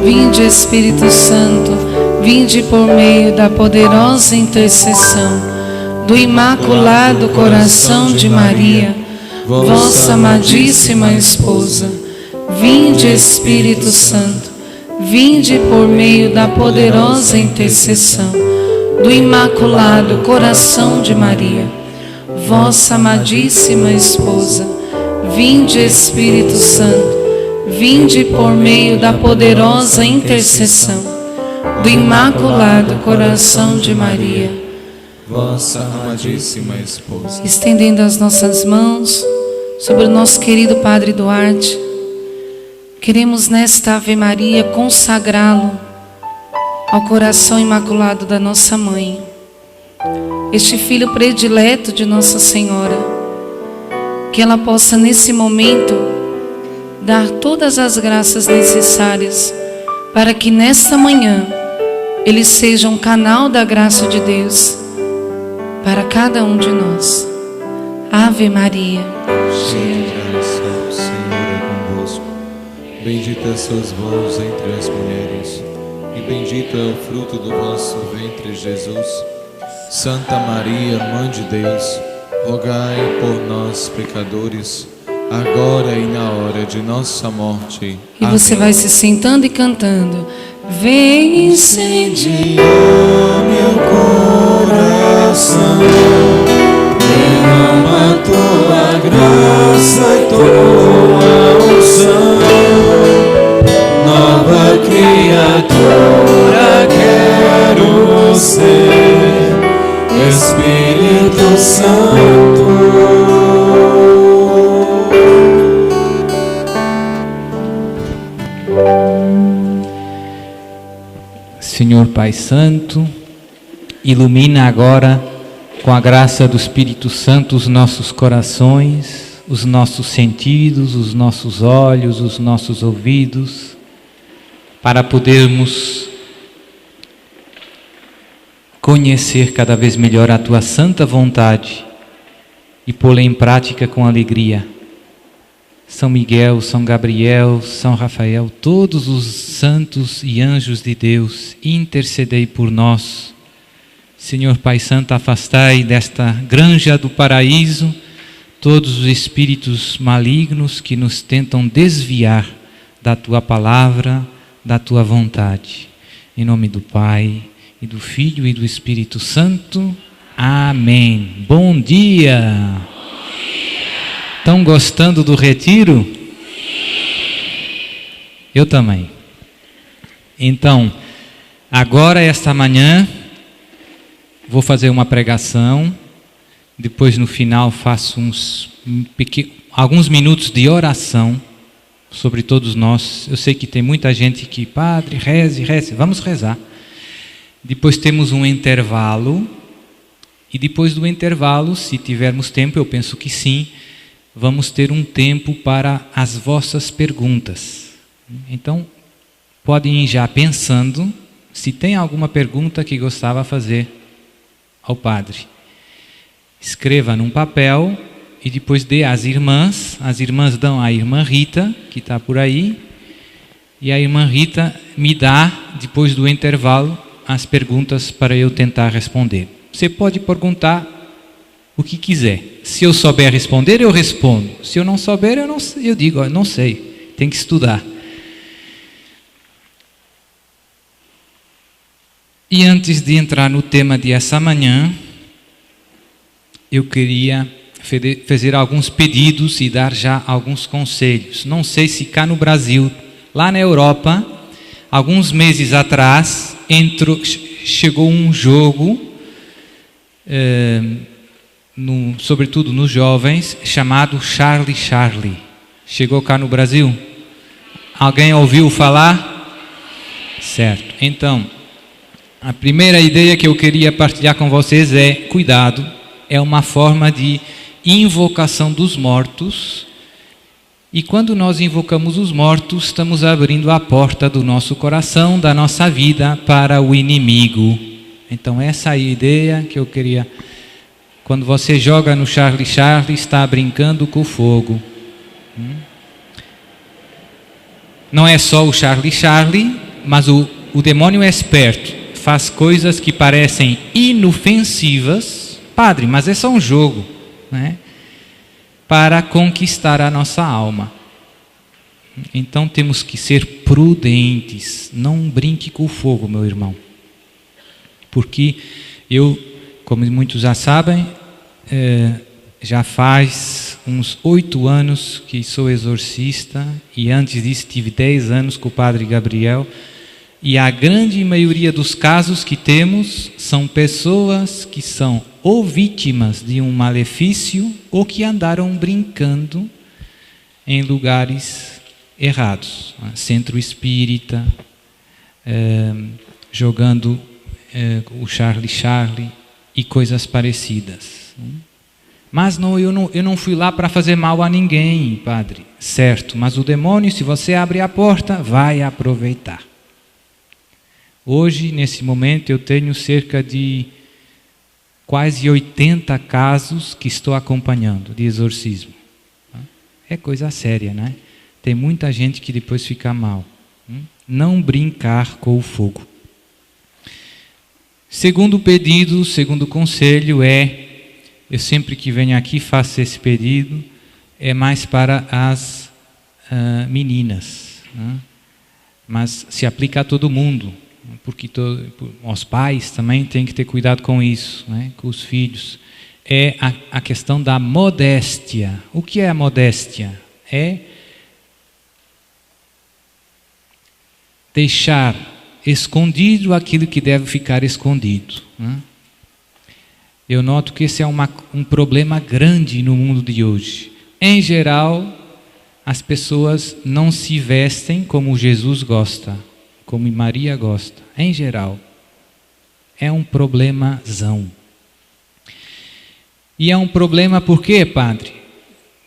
Vinde, Espírito Santo, vinde por meio da poderosa intercessão do Imaculado Coração de Maria, vossa amadíssima esposa. Vinde, Espírito Santo, vinde por meio da poderosa intercessão do Imaculado Coração de Maria, vossa amadíssima esposa. Vinde, Espírito Santo, vinde por meio da poderosa intercessão do Imaculado Coração de Maria, vossa amadíssima esposa. Estendendo as nossas mãos sobre o nosso querido Padre Duarte, queremos nesta Ave Maria consagrá-lo ao coração imaculado da nossa mãe, este filho predileto de Nossa Senhora, que ela possa nesse momento dar todas as graças necessárias para que nesta manhã ele seja um canal da graça de Deus para cada um de nós. Ave Maria, cheia de graça, o Senhor é convosco. Bendita sois vós entre as mulheres, e bendito é o fruto do vosso ventre, Jesus. Santa Maria, Mãe de Deus, rogai por nós, pecadores, agora e na hora de nossa morte. E Amém. você vai se sentando e cantando. Vem incendiar meu coração, derrama tua graça e tua unção. Nova criatura quero ser, Espírito Santo. Senhor Pai Santo, ilumina agora com a graça do Espírito Santo os nossos corações, os nossos sentidos, os nossos olhos, os nossos ouvidos, para podermos conhecer cada vez melhor a Tua santa vontade e pô-la em prática com alegria. São Miguel, São Gabriel, São Rafael, todos os santos e anjos de Deus, intercedei por nós. Senhor Pai Santo, afastai desta granja do paraíso todos os espíritos malignos que nos tentam desviar da Tua palavra, da Tua vontade. Em nome do Pai, e do Filho e do Espírito Santo. Amém. Bom dia! Estão gostando do retiro? Eu também. Então, agora esta manhã, vou fazer uma pregação, depois no final faço alguns minutos de oração sobre todos nós. Eu sei que tem muita gente que, Padre, reze, vamos rezar. Depois temos um intervalo, e depois do intervalo, se tivermos tempo, eu penso que sim, vamos ter um tempo para as vossas perguntas. Então, podem ir já pensando se tem alguma pergunta que gostava de fazer ao Padre. Escreva num papel e depois dê às irmãs. As irmãs dão à irmã Rita, que está por aí, e a irmã Rita me dá, depois do intervalo, as perguntas para eu tentar responder. Você pode perguntar o que quiser. Se eu souber responder, eu respondo. Se eu não souber, eu digo, não sei, tem que estudar. E antes de entrar no tema de essa manhã, eu queria fazer alguns pedidos e dar já alguns conselhos. Não sei se cá no Brasil, lá na Europa, alguns meses atrás, chegou um jogo, sobretudo nos jovens, chamado Charlie Charlie. Chegou cá no Brasil? Alguém ouviu falar? Certo. Então, a primeira ideia que eu queria partilhar com vocês é: cuidado, é uma forma de invocação dos mortos, e quando nós invocamos os mortos, estamos abrindo a porta do nosso coração, da nossa vida, para o inimigo. Então essa é a ideia que eu queria. Quando você joga no Charlie Charlie, está brincando com o fogo. Não é só o Charlie Charlie, Mas o demônio é esperto, faz coisas que parecem inofensivas, padre, mas é só um jogo, né? Para conquistar a nossa alma. Então temos que ser prudentes, não brinque com o fogo, meu irmão. Porque eu, como muitos já sabem, já faz uns 8 anos que sou exorcista, e antes disso tive 10 anos com o padre Gabriel, e a grande maioria dos casos que temos são pessoas que são ou vítimas de um malefício ou que andaram brincando em lugares errados, centro espírita, jogando o Charlie e coisas parecidas. Mas eu não fui lá para fazer mal a ninguém, padre. Certo, mas o demônio, se você abrir a porta, vai aproveitar. Hoje, nesse momento, eu tenho cerca de quase 80 casos que estou acompanhando de exorcismo. É coisa séria, né? Tem muita gente que depois fica mal. Não brincar com o fogo. Segundo pedido, segundo conselho eu sempre que venho aqui faço esse pedido, é mais para as meninas, né? Mas se aplica a todo mundo, porque os pais também têm que ter cuidado com isso, né? Com os filhos. É a questão da modéstia. O que é a modéstia? É deixar escondido aquilo que deve ficar escondido, né? Eu noto que esse é um problema grande no mundo de hoje. Em geral, as pessoas não se vestem como Jesus gosta, como Maria gosta. Em geral, é um problemazão. E é um problema por quê, padre?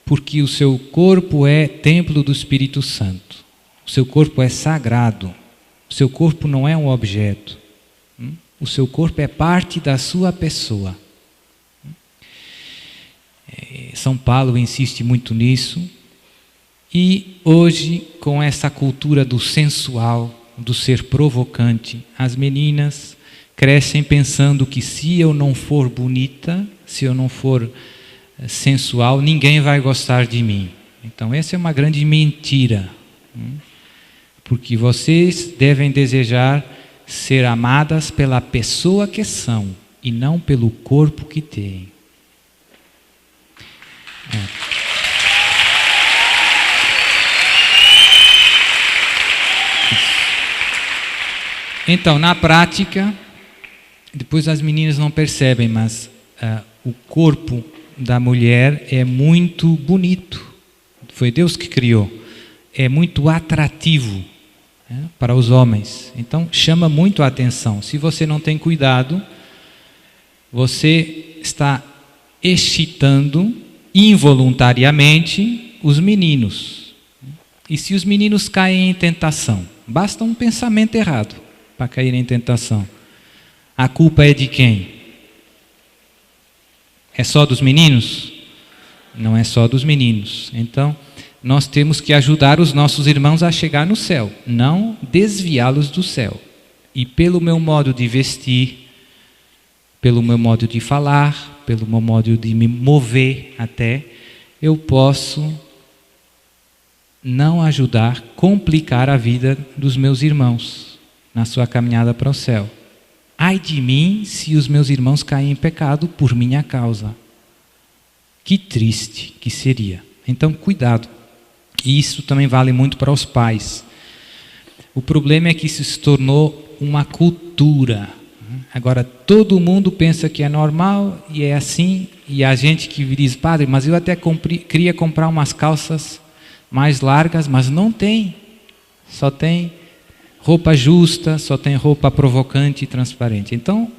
Porque o seu corpo é templo do Espírito Santo. O seu corpo é sagrado. O seu corpo não é um objeto. O seu corpo é parte da sua pessoa. São Paulo insiste muito nisso. E hoje, com essa cultura do sensual, do ser provocante, as meninas crescem pensando que se eu não for bonita, se eu não for sensual, ninguém vai gostar de mim. Então essa é uma grande mentira. Porque vocês devem desejar ser amadas pela pessoa que são e não pelo corpo que têm. Então, na prática, depois as meninas não percebem, mas o corpo da mulher é muito bonito. Foi Deus que criou. É muito atrativo, né, para os homens. Então, chama muito a atenção. Se você não tem cuidado, você está excitando involuntariamente os meninos. E se os meninos caem em tentação? Basta um pensamento errado para cair em tentação. A culpa é de quem? É só dos meninos? Não é só dos meninos. Então, nós temos que ajudar os nossos irmãos a chegar no céu, não desviá-los do céu. E pelo meu modo de vestir, pelo meu modo de falar, pelo meu modo de me mover até, eu posso não ajudar, complicar a vida dos meus irmãos na sua caminhada para o céu. Ai de mim se os meus irmãos caem em pecado por minha causa. Que triste que seria. Então, cuidado. E isso também vale muito para os pais. O problema é que isso se tornou uma cultura. Agora, todo mundo pensa que é normal e é assim. E a gente que diz, padre, mas eu até queria comprar umas calças mais largas, mas não tem. Só tem roupa justa, só tem roupa provocante e transparente. Então,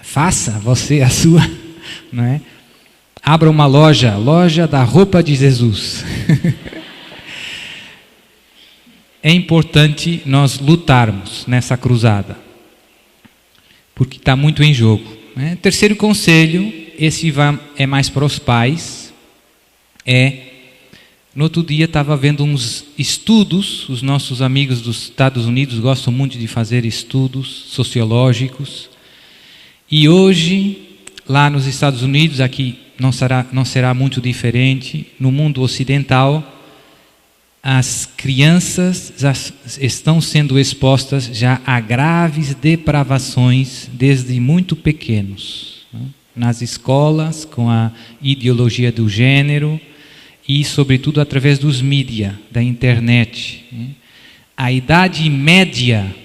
faça você a sua, não é? Abra uma loja da roupa de Jesus. É importante nós lutarmos nessa cruzada, porque está muito em jogo, né? Terceiro conselho, esse é mais para os pais, No outro dia estava vendo uns estudos, os nossos amigos dos Estados Unidos gostam muito de fazer estudos sociológicos, e hoje, lá nos Estados Unidos, aqui não será muito diferente, no mundo ocidental, as crianças já estão sendo expostas já a graves depravações desde muito pequenos, né? Nas escolas, com a ideologia do gênero e, sobretudo, através dos mídias, da internet, né? A idade média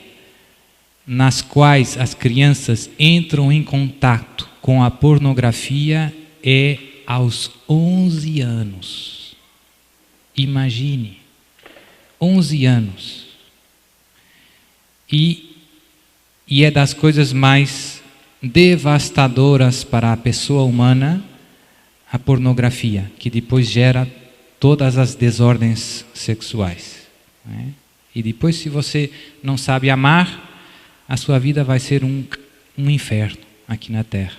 nas quais as crianças entram em contato com a pornografia é aos 11 anos. Imagine, 11 anos. E é das coisas mais devastadoras para a pessoa humana, a pornografia, que depois gera todas as desordens sexuais, né? E depois, se você não sabe amar, a sua vida vai ser um inferno aqui na Terra.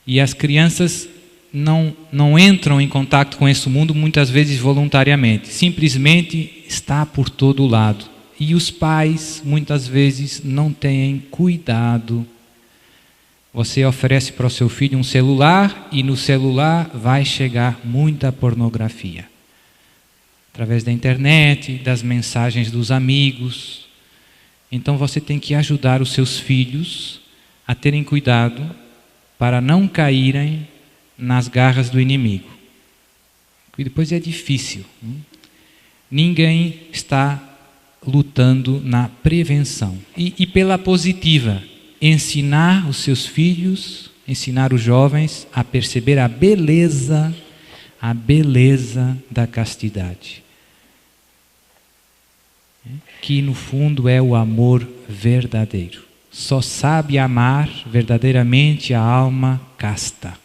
E as crianças não entram em contato com esse mundo muitas vezes voluntariamente, simplesmente está por todo lado. E os pais muitas vezes não têm cuidado. Você oferece para o seu filho um celular e no celular vai chegar muita pornografia. Através da internet, das mensagens dos amigos. Então você tem que ajudar os seus filhos a terem cuidado para não caírem nas garras do inimigo. E depois é difícil. Ninguém está lutando na prevenção. E pela positiva, ensinar os seus filhos, ensinar os jovens a perceber a beleza da castidade. Que no fundo é o amor verdadeiro. Só sabe amar verdadeiramente a alma casta.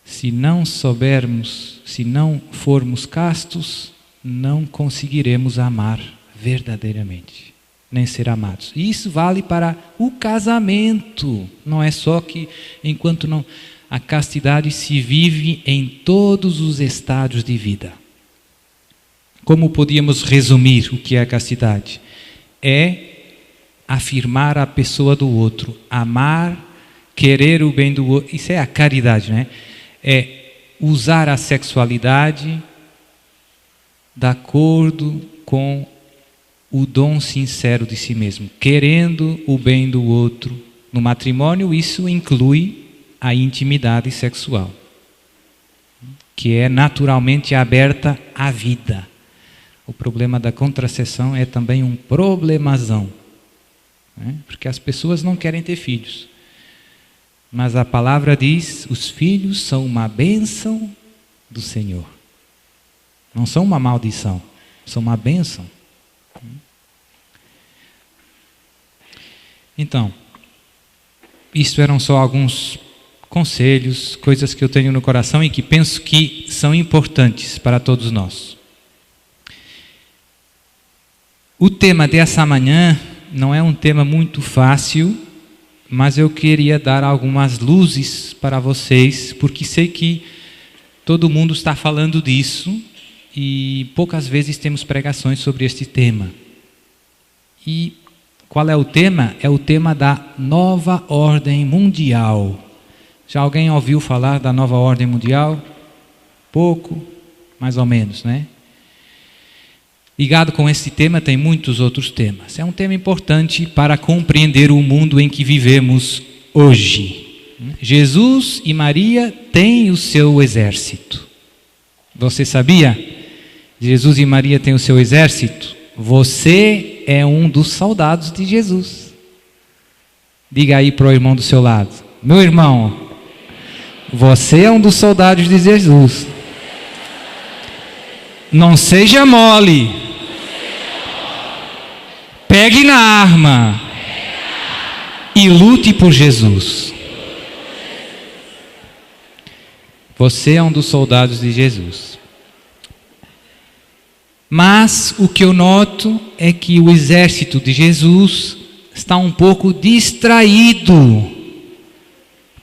Se não soubermos, se não formos castos, não conseguiremos amar verdadeiramente, nem ser amados. E isso vale para o casamento. Não é só que enquanto não... A castidade se vive em todos os estádios de vida. Como podíamos resumir o que é a castidade? É afirmar a pessoa do outro, amar, querer o bem do outro. Isso é a caridade, né? É usar a sexualidade de acordo com o dom sincero de si mesmo, querendo o bem do outro. No matrimônio, isso inclui a intimidade sexual, que é naturalmente aberta à vida. O problema da contracepção é também um problemazão, né? Porque as pessoas não querem ter filhos. Mas a palavra diz, os filhos são uma bênção do Senhor. Não são uma maldição, são uma bênção. Então, isto eram só alguns conselhos, coisas que eu tenho no coração e que penso que são importantes para todos nós. O tema dessa manhã não é um tema muito fácil, mas eu queria dar algumas luzes para vocês, porque sei que todo mundo está falando disso e poucas vezes temos pregações sobre este tema. E qual é o tema? É o tema da nova ordem mundial. Já alguém ouviu falar da nova ordem mundial? Pouco, mais ou menos, né? Ligado com esse tema tem muitos outros temas. É um tema importante para compreender o mundo em que vivemos hoje. Jesus e Maria têm o seu exército. Você sabia? Jesus e Maria têm o seu exército. Você é um dos soldados de Jesus. Diga aí para o irmão do seu lado: meu irmão, você é um dos soldados de Jesus. Não seja mole. Pegue na arma e lute por Jesus. Você é um dos soldados de Jesus. Mas o que eu noto é que o exército de Jesus está um pouco distraído,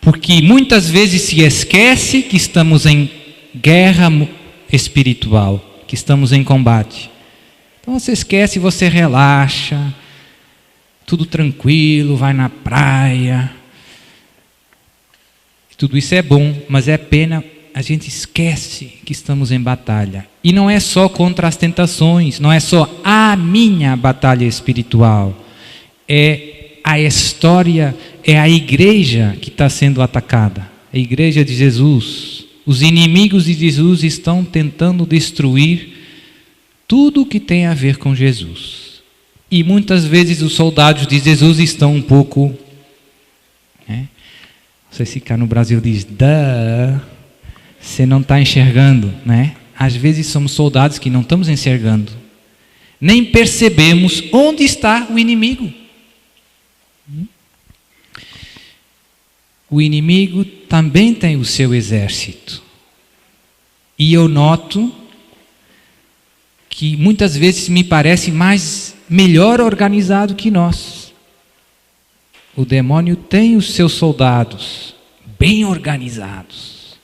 porque muitas vezes se esquece que estamos em guerra espiritual, que estamos em combate. Então você esquece, você relaxa, tudo tranquilo, vai na praia. Tudo isso é bom, mas é pena, a gente esquece que estamos em batalha. E não é só contra as tentações, não é só a minha batalha espiritual. É a história, é a igreja que está sendo atacada. A igreja de Jesus. Os inimigos de Jesus estão tentando destruir tudo o que tem a ver com Jesus. E muitas vezes os soldados de Jesus estão um pouco... Não sei se cá no Brasil diz, você não está enxergando, né? Às vezes somos soldados que não estamos enxergando. Nem percebemos onde está o inimigo. O inimigo também tem o seu exército. E eu noto que muitas vezes me parece melhor organizado que nós. O demônio tem os seus soldados bem organizados.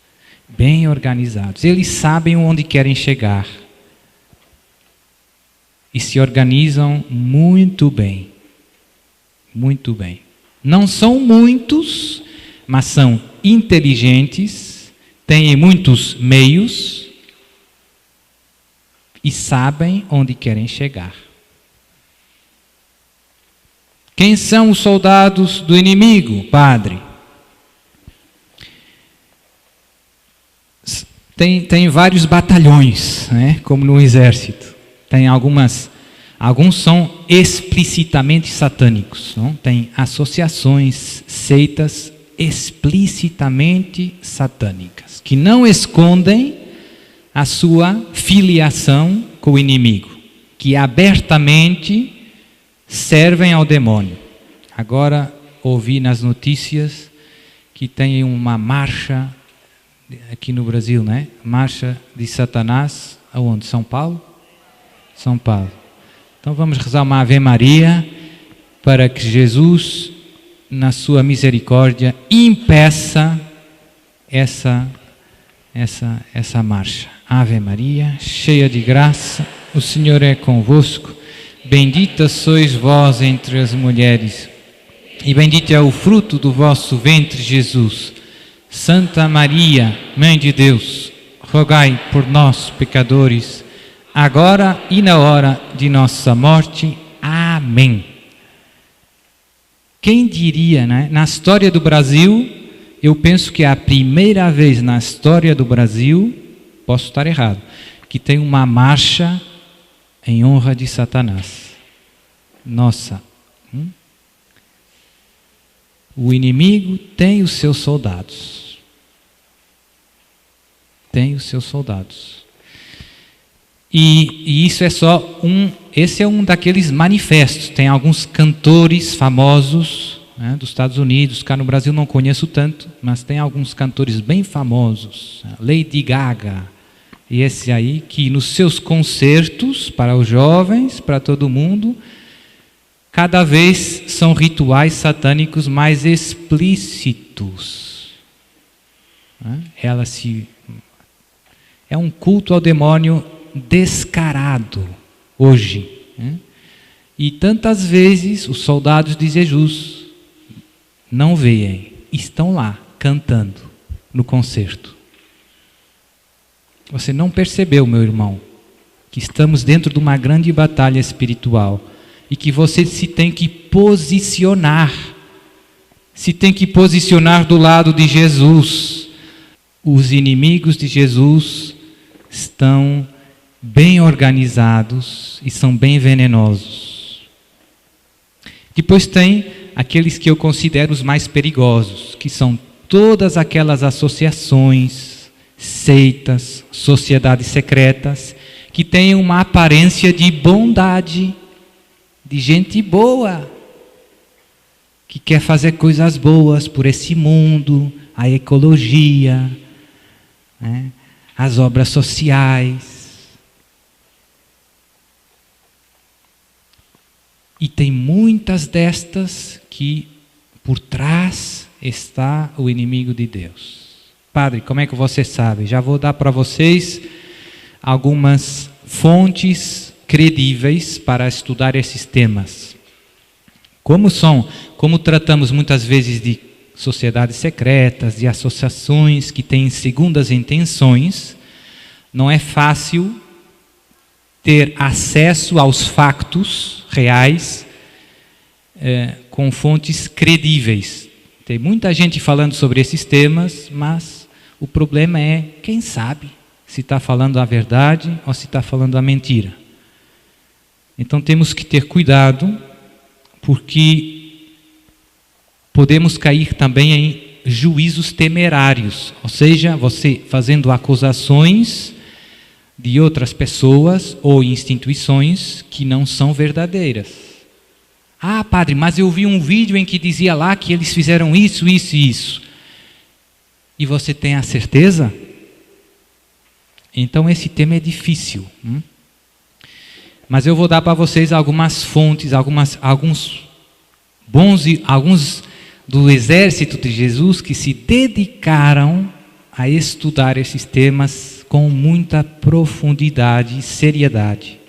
Bem organizados. Eles sabem onde querem chegar. E se organizam muito bem. Muito bem. Não são muitos, mas são inteligentes, têm muitos meios e sabem onde querem chegar. Quem são os soldados do inimigo, padre? Tem vários batalhões, né? Como no exército. Tem alguns são explicitamente satânicos. Não? Tem associações, seitas explicitamente satânicas, que não escondem a sua filiação com o inimigo, que abertamente servem ao demônio. Agora ouvi nas notícias que tem uma marcha aqui no Brasil, né? Marcha de Satanás, aonde? São Paulo? São Paulo. Então vamos rezar uma Ave Maria para que Jesus, na sua misericórdia, impeça essa marcha. Ave Maria, cheia de graça, o Senhor é convosco. Bendita sois vós entre as mulheres, e bendito é o fruto do vosso ventre, Jesus. Santa Maria, Mãe de Deus, rogai por nós, pecadores, agora e na hora de nossa morte. Amém. Quem diria, né? Na história do Brasil, eu penso que é a primeira vez na história do Brasil, posso estar errado, que tem uma marcha em honra de Satanás. Nossa. O inimigo tem os seus soldados. Tem os seus soldados. E isso é só esse é um daqueles manifestos. Tem alguns cantores famosos, né, dos Estados Unidos, cá no Brasil não conheço tanto, mas tem alguns cantores bem famosos. Lady Gaga. E esse aí que nos seus concertos, para os jovens, para todo mundo, cada vez são rituais satânicos mais explícitos. É um culto ao demônio descarado hoje. E tantas vezes os soldados de Jesus não veem, estão lá cantando no concerto. Você não percebeu, meu irmão, que estamos dentro de uma grande batalha espiritual e que você se tem que posicionar do lado de Jesus. Os inimigos de Jesus estão bem organizados e são bem venenosos. Depois tem aqueles que eu considero os mais perigosos, que são todas aquelas associações, seitas, sociedades secretas, que têm uma aparência de bondade, de gente boa, que quer fazer coisas boas por esse mundo, a ecologia, né, as obras sociais. E tem muitas destas que por trás está o inimigo de Deus. Padre, como é que você sabe? Já vou dar para vocês algumas fontes credíveis para estudar esses temas. Como tratamos muitas vezes de sociedades secretas, de associações que têm segundas intenções, não é fácil ter acesso aos fatos reais com fontes credíveis. Tem muita gente falando sobre esses temas, mas o problema é quem sabe se está falando a verdade ou se está falando a mentira. Então temos que ter cuidado, porque podemos cair também em juízos temerários, ou seja, você fazendo acusações de outras pessoas ou instituições que não são verdadeiras. Ah, padre, mas eu vi um vídeo em que dizia lá que eles fizeram isso, isso e isso. E você tem a certeza? Então esse tema é difícil. Mas eu vou dar para vocês algumas fontes, alguns do exército de Jesus que se dedicaram a estudar esses temas com muita profundidade e seriedade.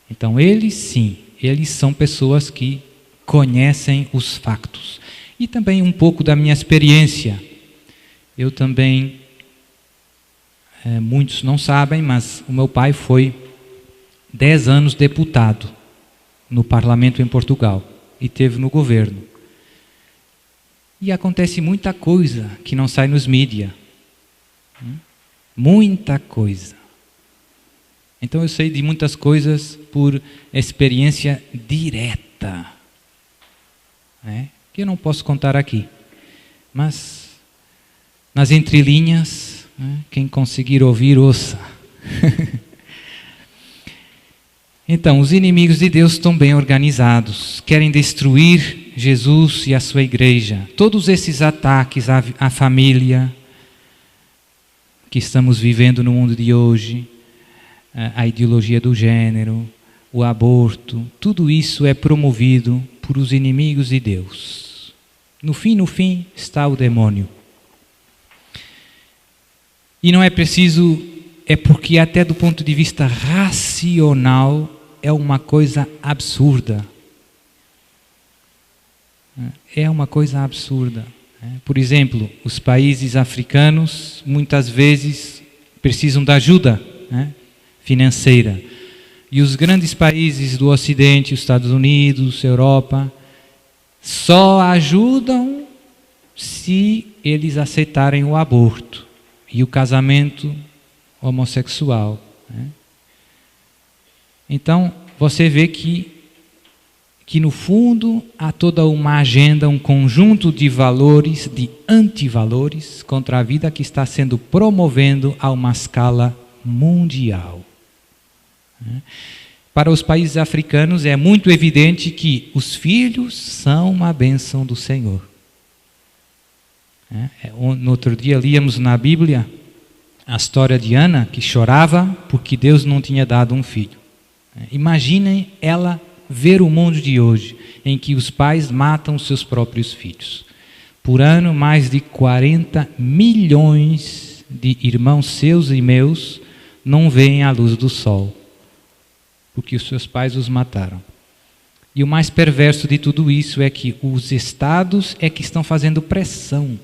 Então eles são pessoas que conhecem os factos. E também um pouco da minha experiência. Eu também, muitos não sabem, mas o meu pai foi 10 anos deputado no parlamento em Portugal e teve no governo. E acontece muita coisa que não sai nos mídias. Muita coisa. Então eu sei de muitas coisas por experiência direta, que eu não posso contar aqui. Mas nas entrelinhas, quem conseguir ouvir, ouça. Então, os inimigos de Deus estão bem organizados, querem destruir Jesus e a sua igreja. Todos esses ataques à família que estamos vivendo no mundo de hoje, a ideologia do gênero, o aborto, tudo isso é promovido por os inimigos de Deus. No fim está o demônio. E não é preciso, é porque até do ponto de vista racional é uma coisa absurda. É uma coisa absurda. Por exemplo, os países africanos muitas vezes precisam de ajuda financeira. E os grandes países do Ocidente, os Estados Unidos, Europa, só ajudam se eles aceitarem o aborto e o casamento homossexual. Então, você vê que no fundo há toda uma agenda, um conjunto de valores, de antivalores contra a vida que está sendo promovendo a uma escala mundial. Para os países africanos é muito evidente que os filhos são uma bênção do Senhor. No outro dia líamos na Bíblia a história de Ana, que chorava porque Deus não tinha dado um filho. Imaginem ela ver o mundo de hoje, em que os pais matam seus próprios filhos. Por ano, mais de 40 milhões de irmãos seus e meus não veem a luz do sol, porque os seus pais os mataram. E o mais perverso de tudo isso é que os estados é que estão fazendo pressão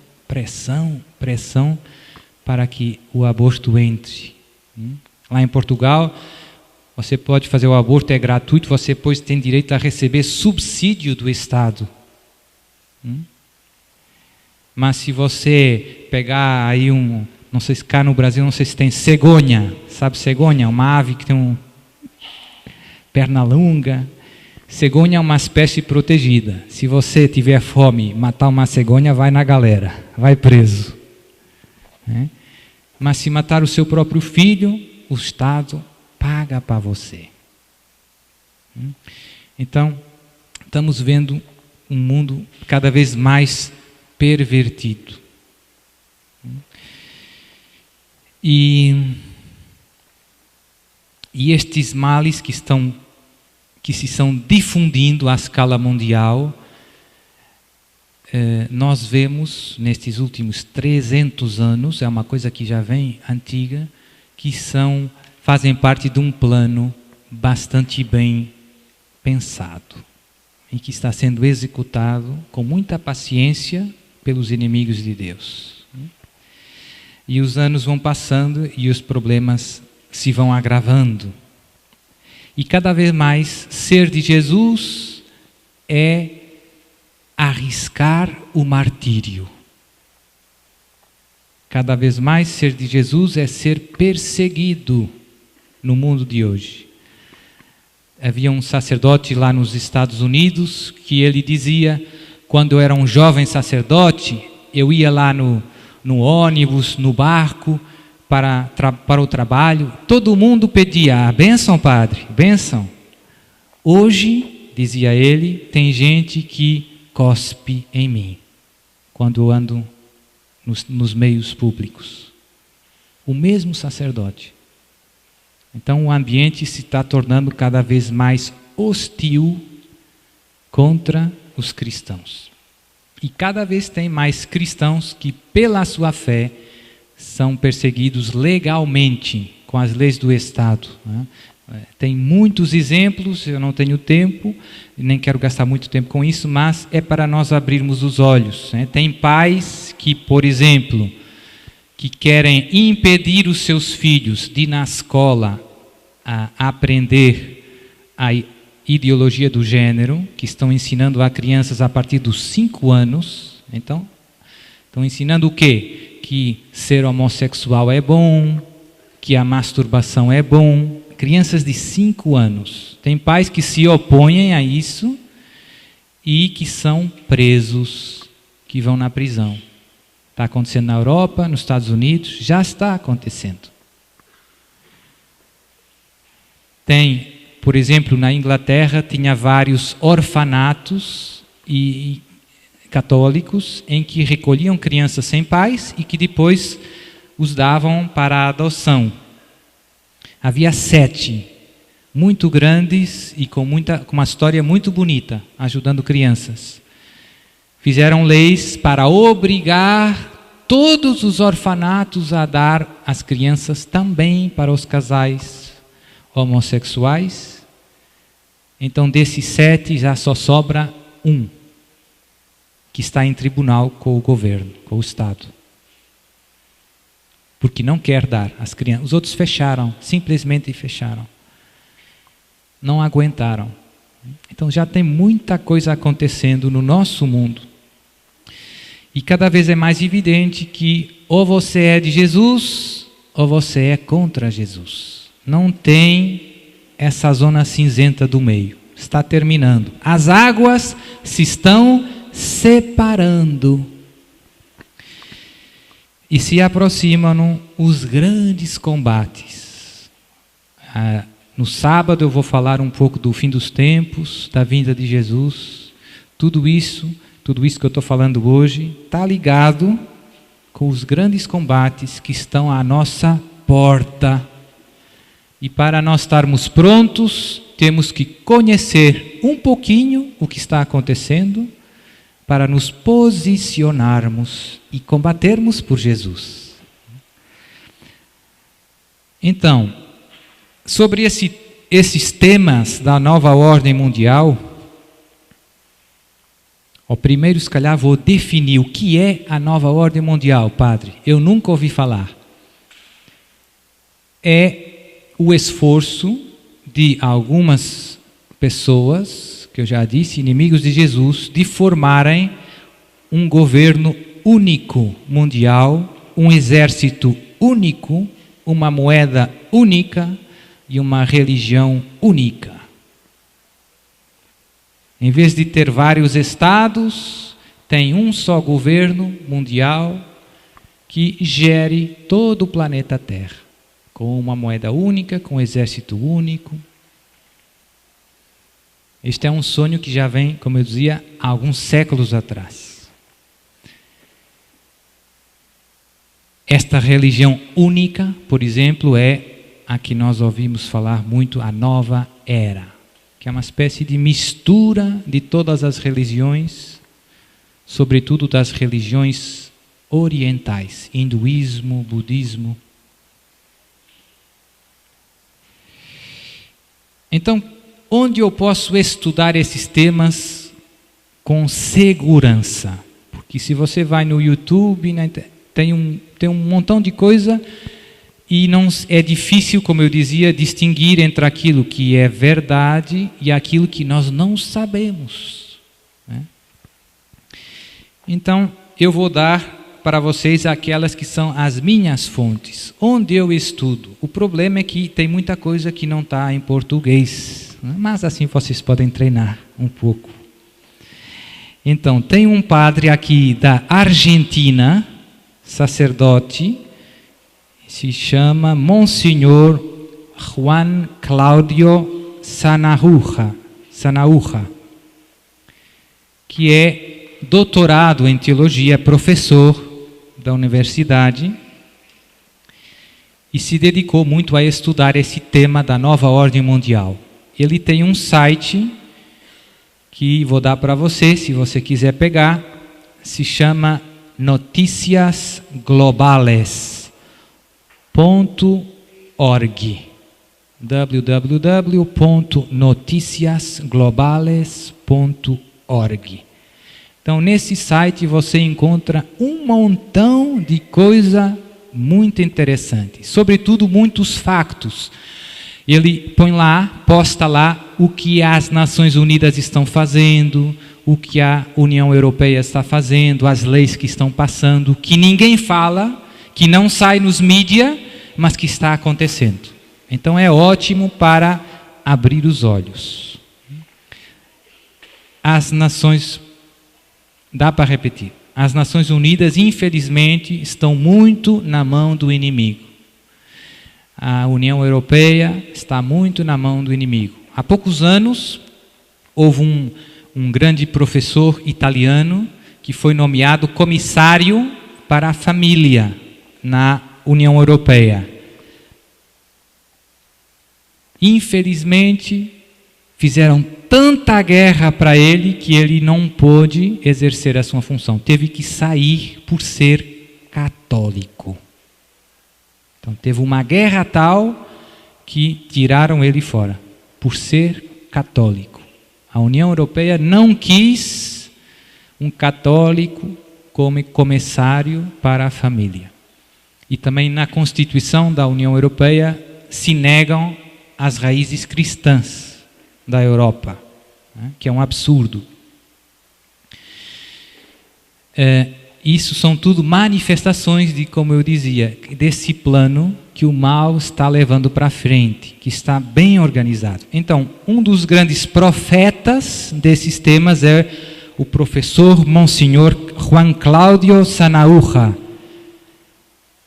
para que o aborto entre. Lá em Portugal, você pode fazer o aborto, é gratuito, você depois tem direito a receber subsídio do Estado. Mas se você pegar aí não sei se cá no Brasil, não sei se tem cegonha, sabe cegonha? Uma ave que tem perna longa. Cegonha é uma espécie protegida. Se você tiver fome, matar uma cegonha, vai na galera, vai preso. Mas se matar o seu próprio filho, o Estado paga para você. Então, estamos vendo um mundo cada vez mais pervertido. E estes males que se estão difundindo à escala mundial nós vemos nestes últimos 300 anos, é uma coisa que já vem antiga, que fazem parte de um plano bastante bem pensado e que está sendo executado com muita paciência pelos inimigos de Deus. E os anos vão passando e os problemas se vão agravando. E cada vez mais ser de Jesus é arriscar o martírio. Cada vez mais ser de Jesus é ser perseguido no mundo de hoje. Havia um sacerdote lá nos Estados Unidos que ele dizia, quando eu era um jovem sacerdote, eu ia lá no ônibus, no barco, para o trabalho, todo mundo pedia, bênção, padre, bênção. Hoje, dizia ele, tem gente que cospe em mim, quando eu ando nos meios públicos. O mesmo sacerdote. Então o ambiente se está tornando cada vez mais hostil contra os cristãos. E cada vez tem mais cristãos que, pela sua fé, são perseguidos legalmente com as leis do Estado. Tem muitos exemplos, eu não tenho tempo, nem quero gastar muito tempo com isso, mas é para nós abrirmos os olhos. Tem pais que, por exemplo, que querem impedir os seus filhos de ir na escola a aprender a ideologia do gênero, que estão ensinando a crianças a partir dos 5 anos. Então, estão ensinando o quê? Que ser homossexual é bom, que a masturbação é bom. Crianças de 5 anos. Tem pais que se opõem a isso e que são presos, que vão na prisão. Está acontecendo na Europa, nos Estados Unidos, já está acontecendo. Tem, por exemplo, na Inglaterra, tinha vários orfanatos e católicos em que recolhiam crianças sem pais e que depois os davam para a adoção. Havia 7, muito grandes e com uma história muito bonita, ajudando crianças. Fizeram leis para obrigar todos os orfanatos a dar as crianças também para os casais homossexuais. Então, desses 7, já só sobra 1, que está em tribunal com o governo, com o Estado. Porque não quer dar às crianças. Os outros fecharam, simplesmente fecharam. Não aguentaram. Então já tem muita coisa acontecendo no nosso mundo. E cada vez é mais evidente que ou você é de Jesus, ou você é contra Jesus. Não tem essa zona cinzenta do meio. Está terminando. As águas se estão separando. E se aproximam os grandes combates. No sábado eu vou falar um pouco do fim dos tempos, da vinda de Jesus. Tudo isso que eu estou falando hoje, está ligado com os grandes combates que estão à nossa porta. E para nós estarmos prontos, temos que conhecer um pouquinho o que está acontecendo, para nos posicionarmos e combatermos por Jesus. Então, sobre esses temas da nova ordem mundial, primeiro, se calhar, vou definir o que é a nova ordem mundial, padre. Eu nunca ouvi falar. É o esforço de algumas pessoas, que eu já disse, inimigos de Jesus, de formarem um governo único mundial, um exército único, uma moeda única e uma religião única. Em vez de ter vários estados, tem um só governo mundial que gere todo o planeta Terra, com uma moeda única, com um exército único. Este é um sonho que já vem, como eu dizia, há alguns séculos atrás. Esta religião única, por exemplo, é a que nós ouvimos falar muito, a nova era, que é uma espécie de mistura de todas as religiões sobretudo das religiões orientais, hinduísmo, budismo. Então, onde eu posso estudar esses temas com segurança? Porque se você vai no YouTube, tem um montão de coisa e não é difícil, como eu dizia, distinguir entre aquilo que é verdade e aquilo que nós não sabemos, né? Então, eu vou dar para vocês aquelas que são as minhas fontes, onde eu estudo. O problema é que tem muita coisa que não está em português, né? Mas assim vocês podem treinar um pouco. Então, tem um padre aqui da Argentina, sacerdote, se chama Monsenhor Juan Claudio Sanahúja, que é doutorado em teologia, professor da universidade, e se dedicou muito a estudar esse tema da nova ordem mundial. Ele tem um site que vou dar para você, se você quiser pegar, se chama Notícias Globales. .org, www.noticiasglobales.org. Então, nesse site você encontra um montão de coisa muito interessante, sobretudo muitos factos. Ele põe lá, posta lá o que as Nações Unidas estão fazendo, o que a União Europeia está fazendo, as leis que estão passando, que ninguém fala, que não sai nos mídias, mas que está acontecendo. Então é ótimo para abrir os olhos. As Nações, dá para repetir, as Nações Unidas, infelizmente, estão muito na mão do inimigo. A União Europeia está muito na mão do inimigo. Há poucos anos, houve um grande professor italiano que foi nomeado comissário para a família na União Europeia. Infelizmente, fizeram tanta guerra para ele que ele não pôde exercer a sua função. Teve que sair por ser católico. Então, teve uma guerra tal que tiraram ele fora, por ser católico. A União Europeia não quis um católico como comissário para a família. E também na Constituição da União Europeia se negam as raízes cristãs da Europa, né? Que é um absurdo. Isso são tudo manifestações de, como eu dizia, desse plano que o mal está levando para frente, que está bem organizado. Então, um dos grandes profetas desses temas é o professor Monsenhor Juan Claudio Sanahúja,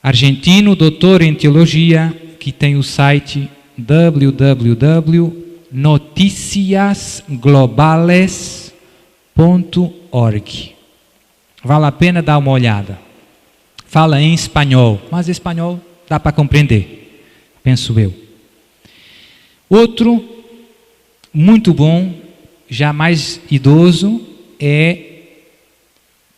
argentino, doutor em teologia, que tem o site www.noticiasglobales.org. Vale a pena dar uma olhada. Fala em espanhol, mas espanhol dá para compreender, penso eu. Outro, muito bom, já mais idoso, é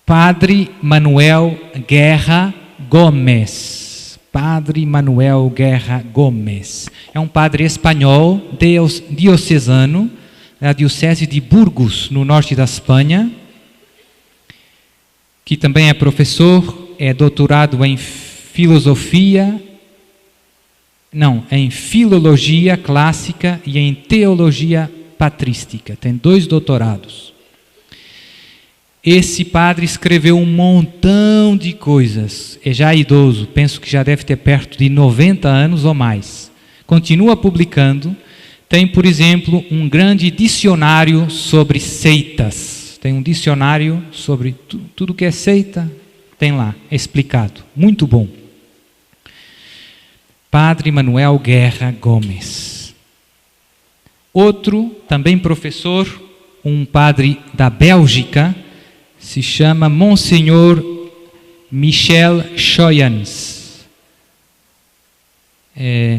Padre Manuel Guerra Gomes. Padre Manuel Guerra Gomes. É um padre espanhol, diocesano, da diocese de Burgos, no norte da Espanha, que também é professor, é doutorado em em filologia clássica e em teologia patrística. Tem 2 doutorados. Esse padre escreveu um montão de coisas. É já idoso, penso que já deve ter perto de 90 anos ou mais. Continua publicando. Tem, por exemplo, um grande dicionário sobre seitas. Tem um dicionário sobre tudo que é seita, tem lá, explicado. Muito bom. Padre Manuel Guerra Gomes. Outro, também professor, um padre da Bélgica, se chama Monsenhor Michel Schoyens.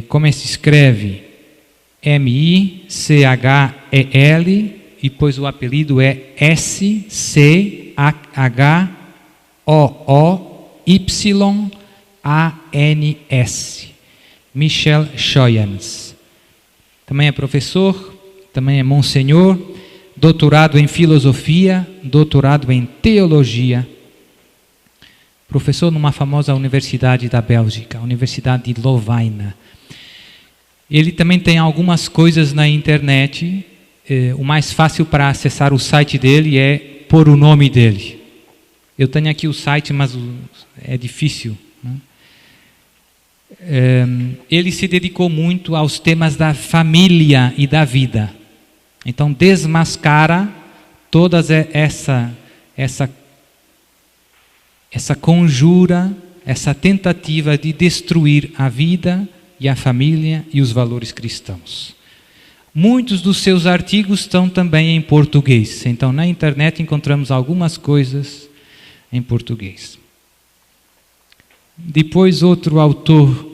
Como se escreve? Michel, e depois o apelido é SCHOYENS. Schoyans. Michel Schoyans. Também é professor, também é monsenhor, doutorado em filosofia, doutorado em teologia. Professor numa famosa universidade da Bélgica, a Universidade de Lovaina. Ele também tem algumas coisas na internet. O mais fácil para acessar o site dele é pôr o nome dele. Eu tenho aqui o site, mas é difícil, né? Ele se dedicou muito aos temas da família e da vida. Então desmascara toda essa conjura, essa tentativa de destruir a vida e a família e os valores cristãos. Muitos dos seus artigos estão também em português. Então na internet encontramos algumas coisas em português. Depois outro autor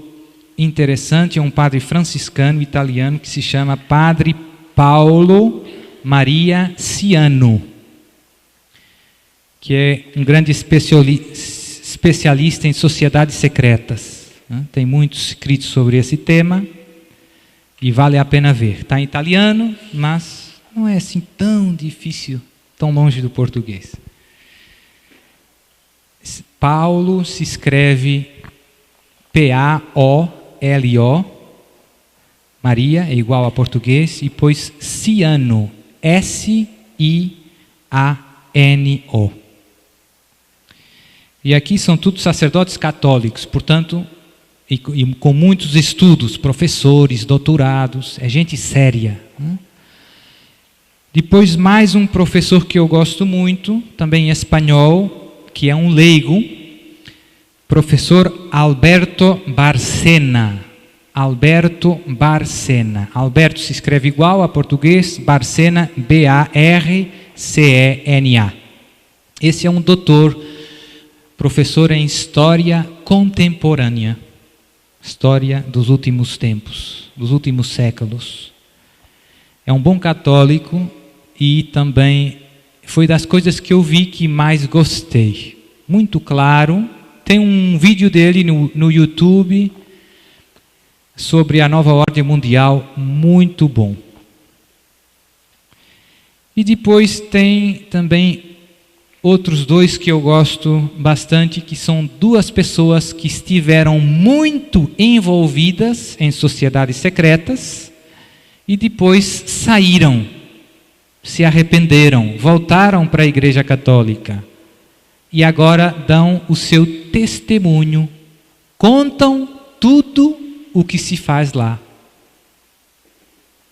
interessante é um padre franciscano italiano que se chama Padre Paolo Maria Ciano, que é um grande especialista em sociedades secretas, né? Tem muitos escritos sobre esse tema e vale a pena ver. Está em italiano, mas não é assim tão difícil, tão longe do português. Paulo se escreve P-A-O-L-O, Maria é igual a português, e depois Ciano, S-I-A-N-O. E aqui são todos sacerdotes católicos, portanto, e com muitos estudos, professores, doutorados, é gente séria, né? Depois mais um professor que eu gosto muito, também espanhol, que é um leigo, professor Alberto Bárcena. Alberto Bárcena. Alberto se escreve igual a português, Bárcena, B-A-R-C-E-N-A. Esse é um doutor, professor em História Contemporânea. História dos últimos tempos, dos últimos séculos. É um bom católico e também foi das coisas que eu vi que mais gostei. Muito claro. Tem um vídeo dele no YouTube sobre a nova ordem mundial, muito bom. E depois tem também outros dois que eu gosto bastante, que são duas pessoas que estiveram muito envolvidas em sociedades secretas e depois saíram, se arrependeram, voltaram para a Igreja Católica e agora dão o seu testemunho, contam tudo o que se faz lá.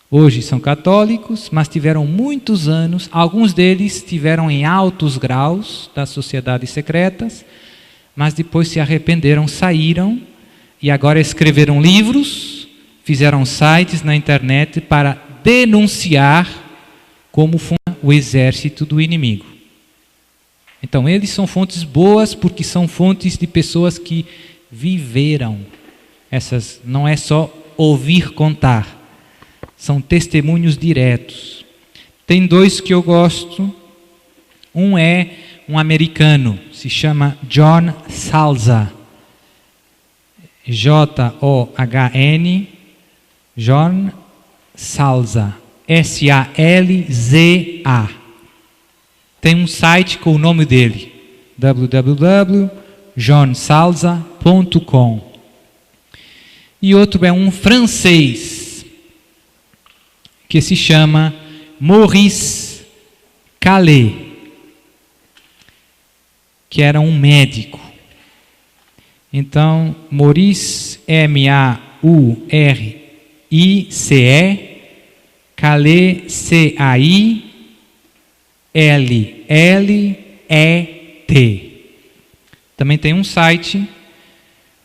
Hoje são católicos, mas tiveram muitos anos, alguns deles estiveram em altos graus das sociedades secretas, mas depois se arrependeram, saíram e agora escreveram livros, fizeram sites na internet para denunciar como funciona o exército do inimigo. Então eles são fontes boas porque são fontes de pessoas que viveram. Essas não é só ouvir contar, são testemunhos diretos. Tem dois que eu gosto. Um é um americano, se chama John Salza, J-O-H-N, John Salza, S-A-L-Z-A. Tem um site com o nome dele, www.johnsalza.com. E outro é um francês, que se chama Maurice Calais, que era um médico. Então, Maurice, M-A-U-R-I-C-E, Calais, C-A-I-L-L-E-T. Também tem um site,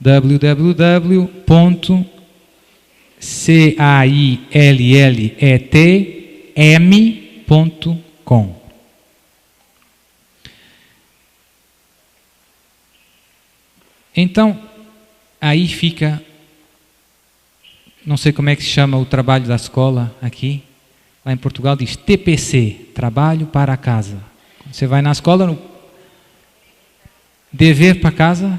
www.cailletem.com. Então, aí fica, não sei como é que se chama o trabalho da escola aqui, lá em Portugal diz TPC, trabalho para casa. Você vai na escola, Dever para casa?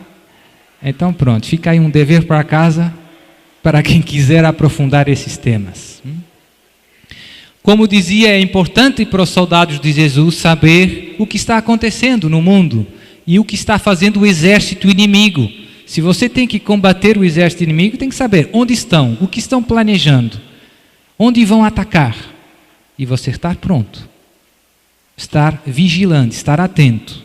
Então pronto, fica aí um dever para casa para quem quiser aprofundar esses temas. Como dizia, é importante para os soldados de Jesus saber o que está acontecendo no mundo e o que está fazendo o exército inimigo. Se você tem que combater o exército inimigo, tem que saber onde estão, o que estão planejando, onde vão atacar. E você estar pronto, estar vigilante, estar atento.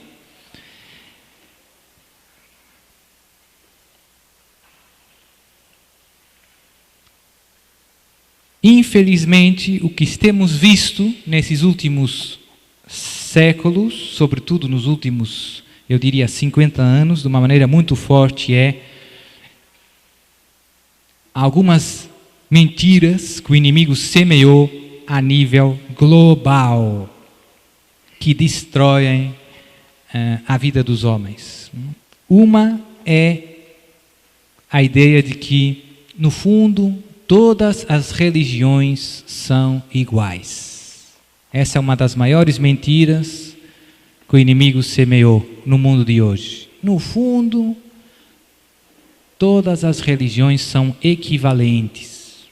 Infelizmente, o que temos visto nesses últimos séculos, sobretudo nos últimos, eu diria, 50 anos, de uma maneira muito forte, é algumas mentiras que o inimigo semeou a nível global, que destroem a vida dos homens. Uma é a ideia de que, no fundo, todas as religiões são iguais. Essa é uma das maiores mentiras que o inimigo semeou no mundo de hoje. No fundo, todas as religiões são equivalentes.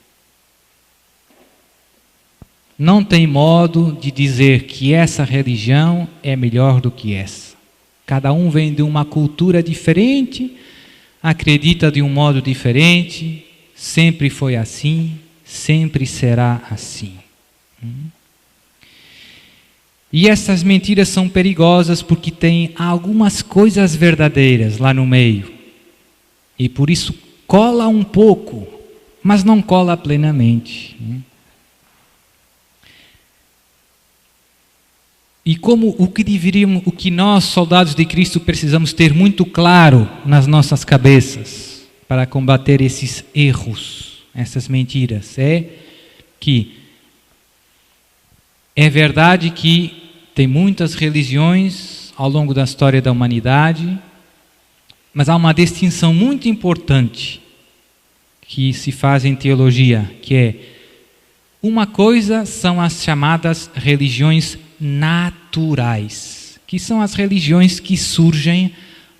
Não tem modo de dizer que essa religião é melhor do que essa. Cada um vem de uma cultura diferente, acredita de um modo diferente. Sempre foi assim, sempre será assim. E essas mentiras são perigosas porque tem algumas coisas verdadeiras lá no meio. E por isso cola um pouco, mas não cola plenamente. E como o que nós, soldados de Cristo, precisamos ter muito claro nas nossas cabeças para combater esses erros, essas mentiras, é que é verdade que tem muitas religiões ao longo da história da humanidade, mas há uma distinção muito importante que se faz em teologia, que é uma coisa são as chamadas religiões naturais, que são as religiões que surgem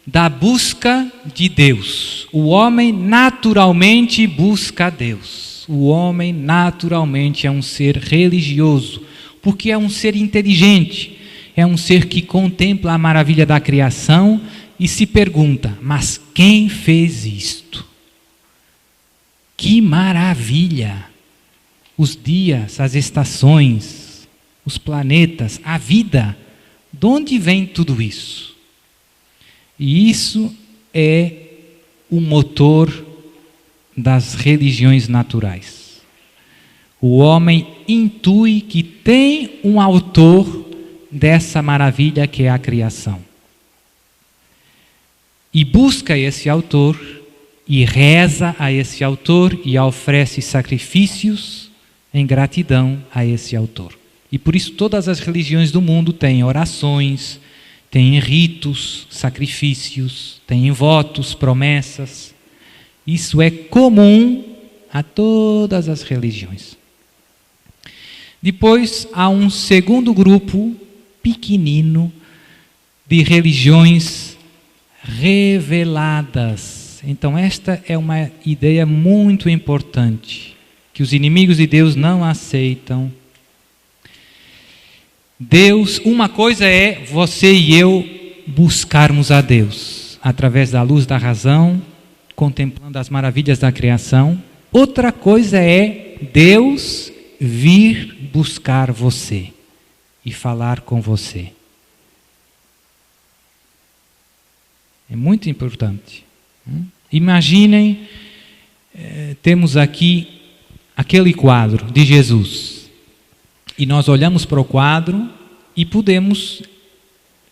da busca de Deus. O homem naturalmente busca Deus. O homem naturalmente é um ser religioso, porque é um ser inteligente, é um ser que contempla a maravilha da criação e se pergunta: mas quem fez isto? Que maravilha! Os dias, as estações, os planetas, a vida. De onde vem tudo isso? E isso é o motor das religiões naturais. O homem intui que tem um autor dessa maravilha que é a criação. E busca esse autor, e reza a esse autor, e oferece sacrifícios em gratidão a esse autor. E por isso todas as religiões do mundo têm orações, tem ritos, sacrifícios, tem votos, promessas. Isso é comum a todas as religiões. Depois há um segundo grupo pequenino de religiões reveladas. Então esta é uma ideia muito importante, que os inimigos de Deus não aceitam. Deus, uma coisa é você e eu buscarmos a Deus através da luz da razão, contemplando as maravilhas da criação. Outra coisa é Deus vir buscar você e falar com você. É muito importante. Imaginem, temos aqui aquele quadro de Jesus. E nós olhamos para o quadro e podemos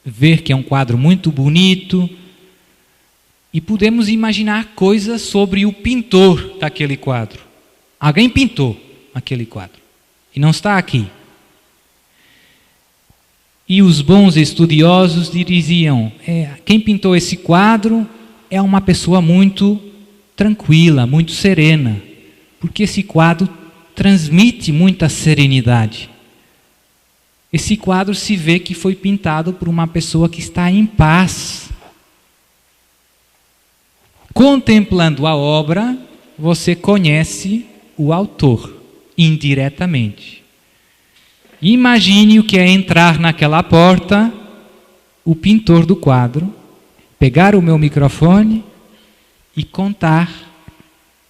ver que é um quadro muito bonito e podemos imaginar coisas sobre o pintor daquele quadro. Alguém pintou aquele quadro e não está aqui. E os bons estudiosos diziam, quem pintou esse quadro é uma pessoa muito tranquila, muito serena, porque esse quadro transmite muita serenidade. Esse quadro se vê que foi pintado por uma pessoa que está em paz. Contemplando a obra, você conhece o autor indiretamente. Imagine o que é entrar naquela porta, o pintor do quadro, pegar o meu microfone e contar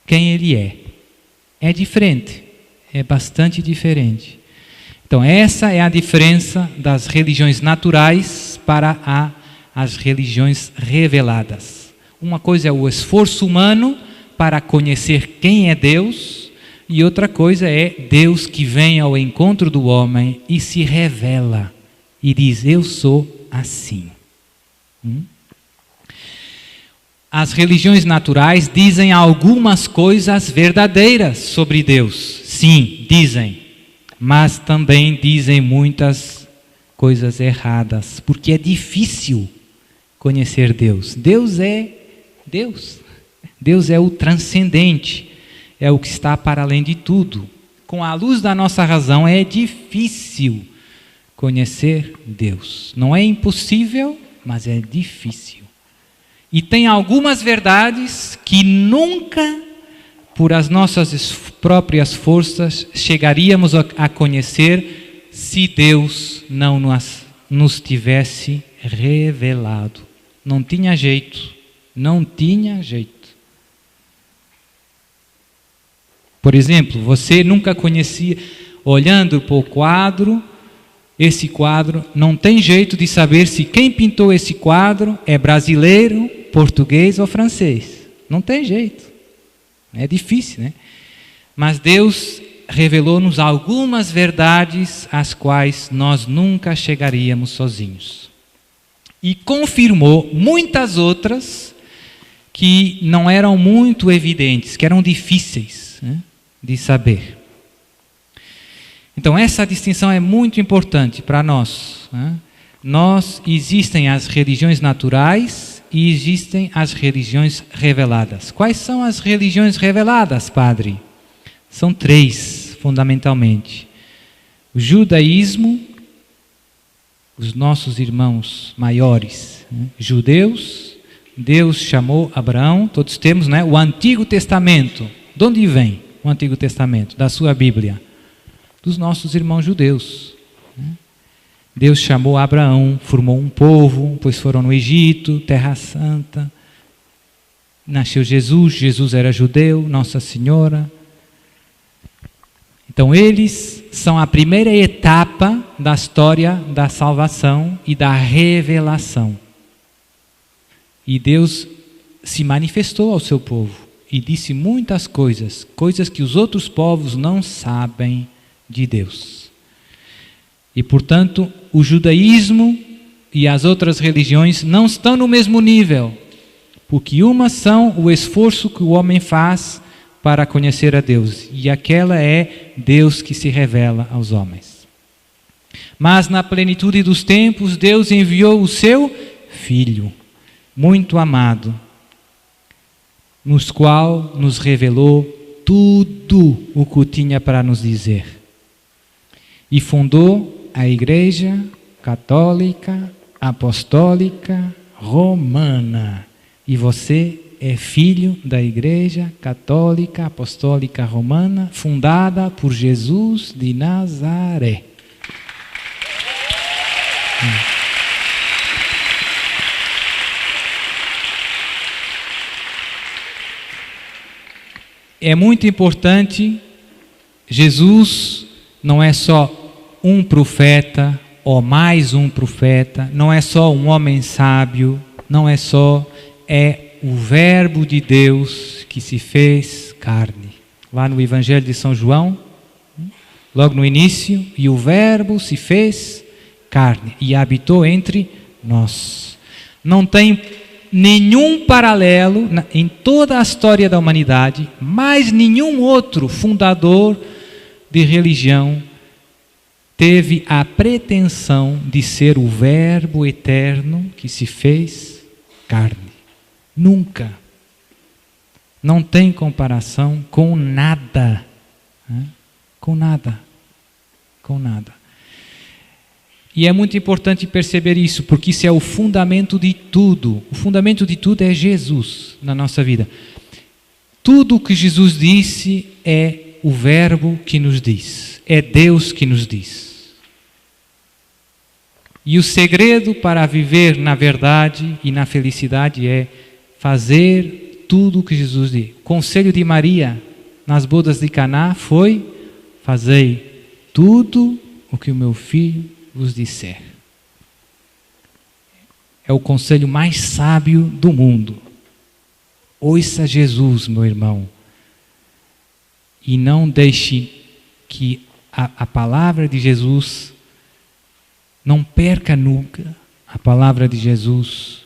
quem ele é. É diferente, é bastante diferente. Então essa é a diferença das religiões naturais para as religiões reveladas. Uma coisa é o esforço humano para conhecer quem é Deus, e outra coisa é Deus que vem ao encontro do homem e se revela e diz: eu sou assim. As religiões naturais dizem algumas coisas verdadeiras sobre Deus. Sim, dizem. Mas também dizem muitas coisas erradas. Porque é difícil conhecer Deus. Deus é Deus. Deus é o transcendente. É o que está para além de tudo. Com a luz da nossa razão é difícil conhecer Deus. Não é impossível, mas é difícil. E tem algumas verdades que nunca, por as nossas próprias forças, chegaríamos a conhecer se Deus não nos tivesse revelado. Não tinha jeito. Não tinha jeito. Por exemplo, você nunca conhecia, olhando para o quadro, esse quadro, não tem jeito de saber se quem pintou esse quadro é brasileiro, português ou francês. Não tem jeito. É difícil, né? Mas Deus revelou-nos algumas verdades às quais nós nunca chegaríamos sozinhos. E confirmou muitas outras que não eram muito evidentes, que eram difíceis, né, de saber. Então essa distinção é muito importante para nós, né? Existem as religiões naturais e existem as religiões reveladas. Quais são as religiões reveladas, padre? São 3, fundamentalmente. O judaísmo, os nossos irmãos maiores, né, judeus. Deus chamou Abraão, todos temos, né, o Antigo Testamento. De onde vem o Antigo Testamento? Da sua Bíblia. Dos nossos irmãos judeus. Deus chamou Abraão, formou um povo, depois foram no Egito, Terra Santa. Nasceu Jesus, Jesus era judeu, Nossa Senhora. Então eles são a primeira etapa da história da salvação e da revelação. E Deus se manifestou ao seu povo e disse muitas coisas, coisas que os outros povos não sabem de Deus. E portanto, o judaísmo e as outras religiões não estão no mesmo nível, porque umas são o esforço que o homem faz para conhecer a Deus, e aquela é Deus que se revela aos homens. Mas na plenitude dos tempos, Deus enviou o seu Filho, muito amado, nos qual nos revelou tudo o que tinha para nos dizer. E fundou a Igreja Católica, Apostólica, Romana. E você é filho da Igreja Católica, Apostólica, Romana, fundada por Jesus de Nazaré. É muito importante, Jesus não é só um profeta ou mais um profeta, não é só um homem sábio, não é só, é o Verbo de Deus que se fez carne. Lá no Evangelho de São João, logo no início, e o Verbo se fez carne e habitou entre nós. Não tem nenhum paralelo em toda a história da humanidade, mais nenhum outro fundador de religião teve a pretensão de ser o Verbo eterno que se fez carne. Nunca. Não tem comparação com nada. Com nada. Com nada. E é muito importante perceber isso, porque isso é o fundamento de tudo. O fundamento de tudo é Jesus na nossa vida. Tudo o que Jesus disse é o Verbo que nos diz. É Deus que nos diz. E o segredo para viver na verdade e na felicidade é fazer tudo o que Jesus disse. O conselho de Maria nas bodas de Caná foi: fazei tudo o que o meu filho vos disser. É o conselho mais sábio do mundo. Ouça Jesus, meu irmão, e não deixe que a palavra de Jesus, não perca nunca a palavra de Jesus.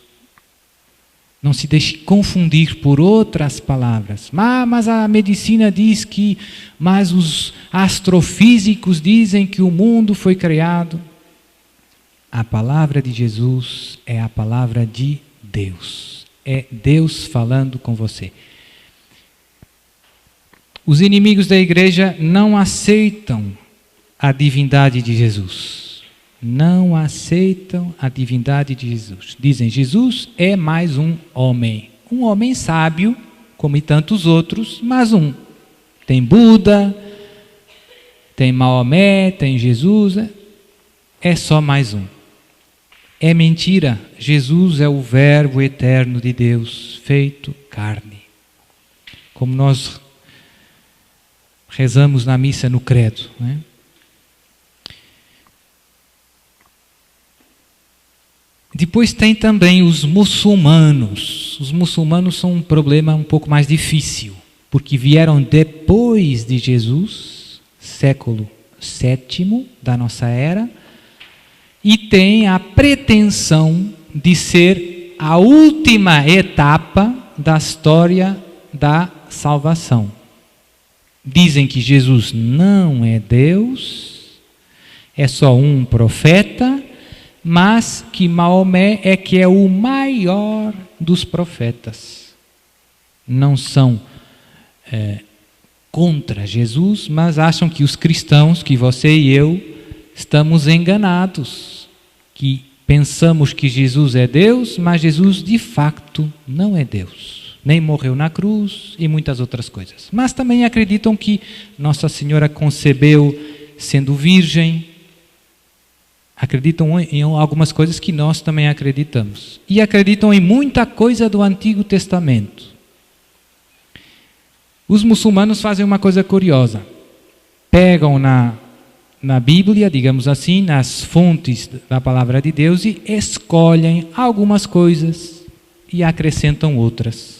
Não se deixe confundir por outras palavras. Mas a medicina diz que, mas os astrofísicos dizem que o mundo foi criado. A palavra de Jesus é a palavra de Deus. É Deus falando com você. Os inimigos da igreja não aceitam a divindade de Jesus. Não aceitam a divindade de Jesus. Dizem: Jesus é mais um homem sábio, como tantos outros, mas um. Tem Buda, tem Maomé, tem Jesus, é só mais um. É mentira. Jesus é o Verbo eterno de Deus, feito carne. Como nós rezamos na missa no credo, né? Depois tem também os muçulmanos. Os muçulmanos são um problema um pouco mais difícil, porque vieram depois de Jesus, século VII da nossa era, e têm a pretensão de ser a última etapa da história da salvação. Dizem que Jesus não é Deus, é só um profeta, mas que Maomé é que é o maior dos profetas. Não são contra Jesus, mas acham que os cristãos, que você e eu, estamos enganados, que pensamos que Jesus é Deus, mas Jesus de facto não é Deus. Nem morreu na cruz e muitas outras coisas. Mas também acreditam que Nossa Senhora concebeu sendo virgem. Acreditam em algumas coisas que nós também acreditamos. E acreditam em muita coisa do Antigo Testamento. Os muçulmanos fazem uma coisa curiosa. Pegam na Bíblia, digamos assim, nas fontes da palavra de Deus e escolhem algumas coisas e acrescentam outras.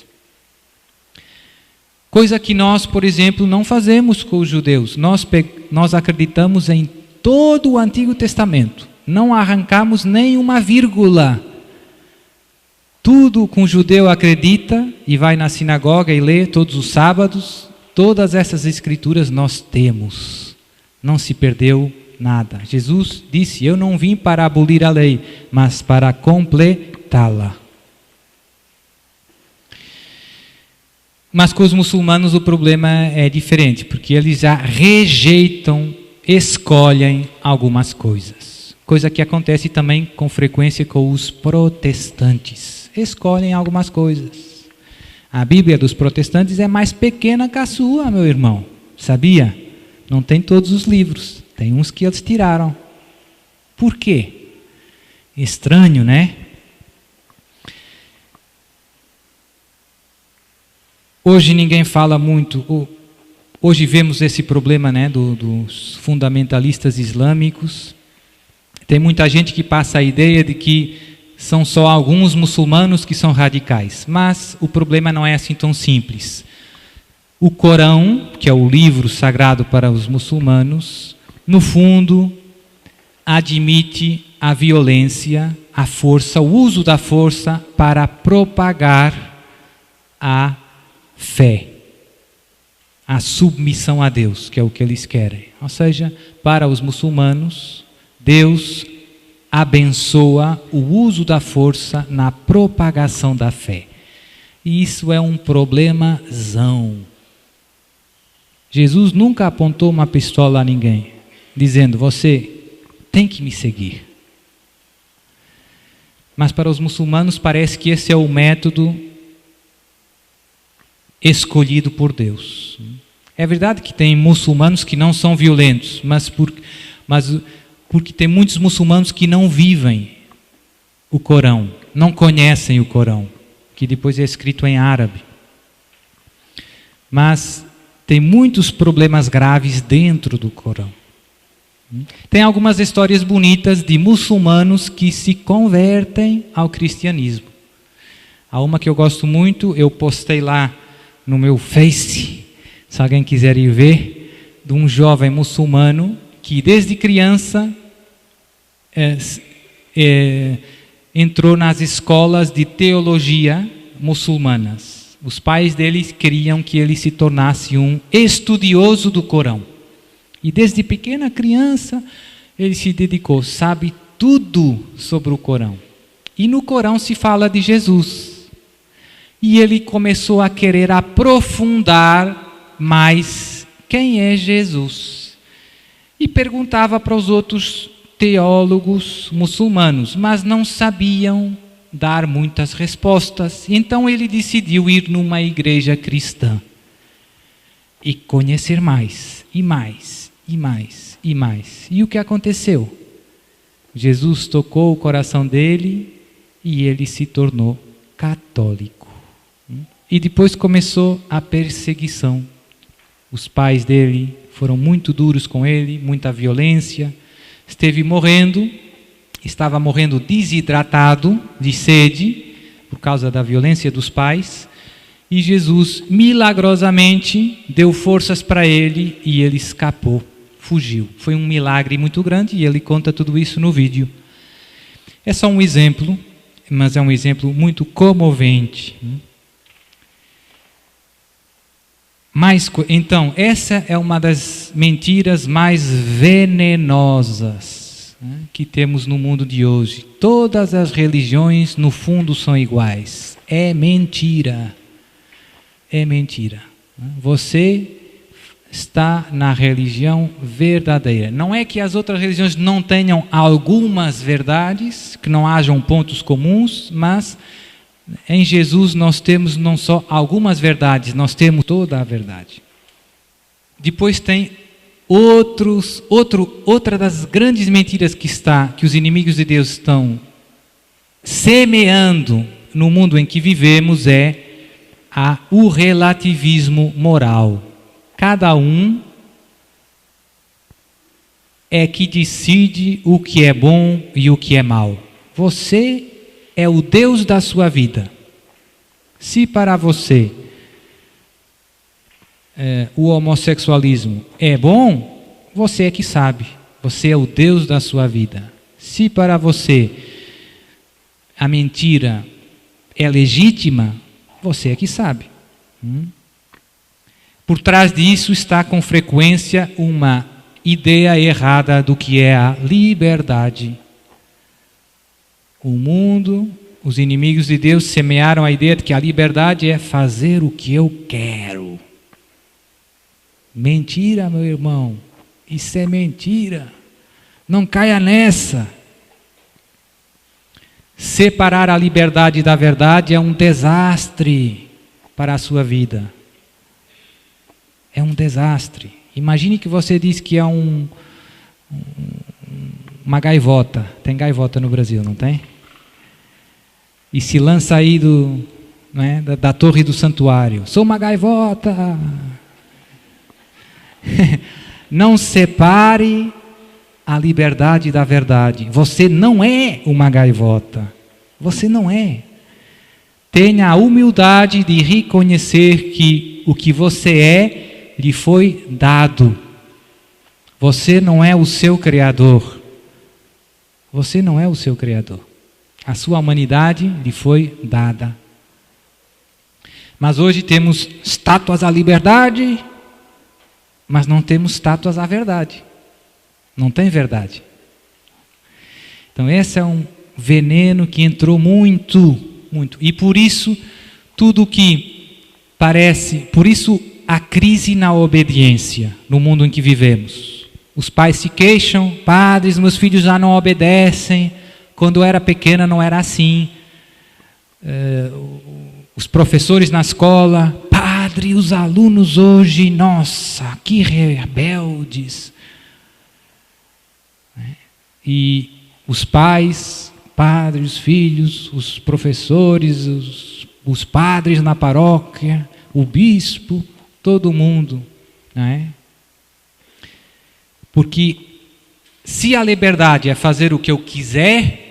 Coisa que nós, por exemplo, não fazemos com os judeus. Nós acreditamos em todo o Antigo Testamento. Não arrancamos nem uma vírgula. Tudo que um judeu acredita e vai na sinagoga e lê todos os sábados, todas essas escrituras nós temos. Não se perdeu nada. Jesus disse: eu não vim para abolir a lei, mas para completá-la. Mas com os muçulmanos o problema é diferente, porque eles já rejeitam, escolhem algumas coisas. Coisa que acontece também com frequência com os protestantes. Escolhem algumas coisas. A Bíblia dos protestantes é mais pequena que a sua, meu irmão. Sabia? Não tem todos os livros. Tem uns que eles tiraram. Por quê? Estranho, né? Hoje ninguém fala muito. Hoje vemos esse problema, né, dos fundamentalistas islâmicos. Tem muita gente que passa a ideia de que são só alguns muçulmanos que são radicais. Mas o problema não é assim tão simples. O Corão, que é o livro sagrado para os muçulmanos, no fundo, admite a violência, a força, o uso da força para propagar a fé, a submissão a Deus, que é o que eles querem. Ou seja, para os muçulmanos, Deus abençoa o uso da força na propagação da fé. E isso é um problemazão. Jesus nunca apontou uma pistola a ninguém, dizendo: você tem que me seguir. mas para os muçulmanos parece que esse é o método escolhido por Deus. É verdade que tem muçulmanos que não são violentos, mas porque tem muitos muçulmanos que não vivem o Corão, não conhecem o Corão, que depois é escrito em árabe. Mas tem muitos problemas graves dentro do Corão. Tem algumas histórias bonitas de muçulmanos que se convertem ao cristianismo. Há uma que eu gosto muito, eu postei lá no meu Face, se alguém quiser ir ver, de um jovem muçulmano que desde criança entrou nas escolas de teologia muçulmanas. Os pais dele queriam que ele se tornasse um estudioso do Corão. E desde pequena criança ele se dedicou, sabe tudo sobre o Corão. E no Corão se fala de Jesus. E ele começou a querer aprofundar mais quem é Jesus. E perguntava para os outros teólogos muçulmanos, mas não sabiam dar muitas respostas. Então ele decidiu ir numa igreja cristã e conhecer mais, e mais, e mais, e mais. E o que aconteceu? Jesus tocou o coração dele e ele se tornou católico. E depois começou a perseguição. Os pais dele foram muito duros com ele, muita violência. Estava morrendo desidratado, de sede, por causa da violência dos pais. E Jesus, milagrosamente, deu forças para ele e ele escapou, fugiu. Foi um milagre muito grande e ele conta tudo isso no vídeo. É só um exemplo, mas é um exemplo muito comovente. Então, essa é uma das mentiras mais venenosas que temos no mundo de hoje. Todas as religiões, no fundo, são iguais. É mentira. É mentira. Você está na religião verdadeira. Não é que as outras religiões não tenham algumas verdades, que não hajam pontos comuns, mas em Jesus nós temos não só algumas verdades, nós temos toda a verdade. Depois tem outra das grandes mentiras que os inimigos de Deus estão semeando no mundo em que vivemos é o relativismo moral. Cada um é que decide o que é bom e o que é mal. Você é o Deus da sua vida. Se para você o homossexualismo é bom, você é que sabe. Você é o Deus da sua vida. Se para você a mentira é legítima, você é que sabe. Por trás disso está com frequência uma ideia errada do que é a liberdade. O mundo, os inimigos de Deus semearam a ideia de que a liberdade é fazer o que eu quero. Mentira, meu irmão. Isso é mentira. Não caia nessa. Separar a liberdade da verdade é um desastre para a sua vida. É um desastre. Imagine que você diz que é uma gaivota. Tem gaivota no Brasil, não tem? E se lança aí da torre do santuário. Sou uma gaivota. Não separe a liberdade da verdade. Você não é uma gaivota. Você não é. Tenha a humildade de reconhecer que o que você é lhe foi dado. Você não é o seu criador. Você não é o seu criador. A sua humanidade lhe foi dada. Mas hoje temos estátuas à liberdade, mas não temos estátuas à verdade. Não tem verdade. Então esse é um veneno que entrou muito. E por isso, tudo que parece, por isso a crise na obediência no mundo em que vivemos. Os pais se queixam, padres, meus filhos já não obedecem. Quando eu era pequena não era assim. Os professores na escola, padre, os alunos hoje, nossa, que rebeldes. E os pais, padres, os filhos, os professores, os padres na paróquia, o bispo, todo mundo, não é? Porque se a liberdade é fazer o que eu quiser,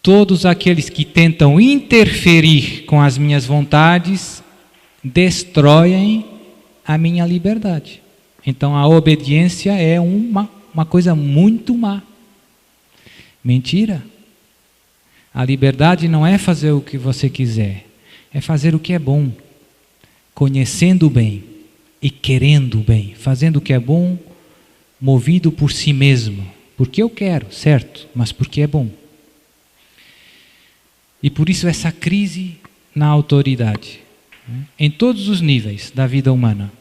todos aqueles que tentam interferir com as minhas vontades destroem a minha liberdade. Então a obediência é uma coisa muito má. Mentira. A liberdade não é fazer o que você quiser, é fazer o que é bom, conhecendo o bem e querendo o bem, fazendo o que é bom, movido por si mesmo, porque eu quero, certo, mas porque é bom. E por isso essa crise na autoridade, em todos os níveis da vida humana.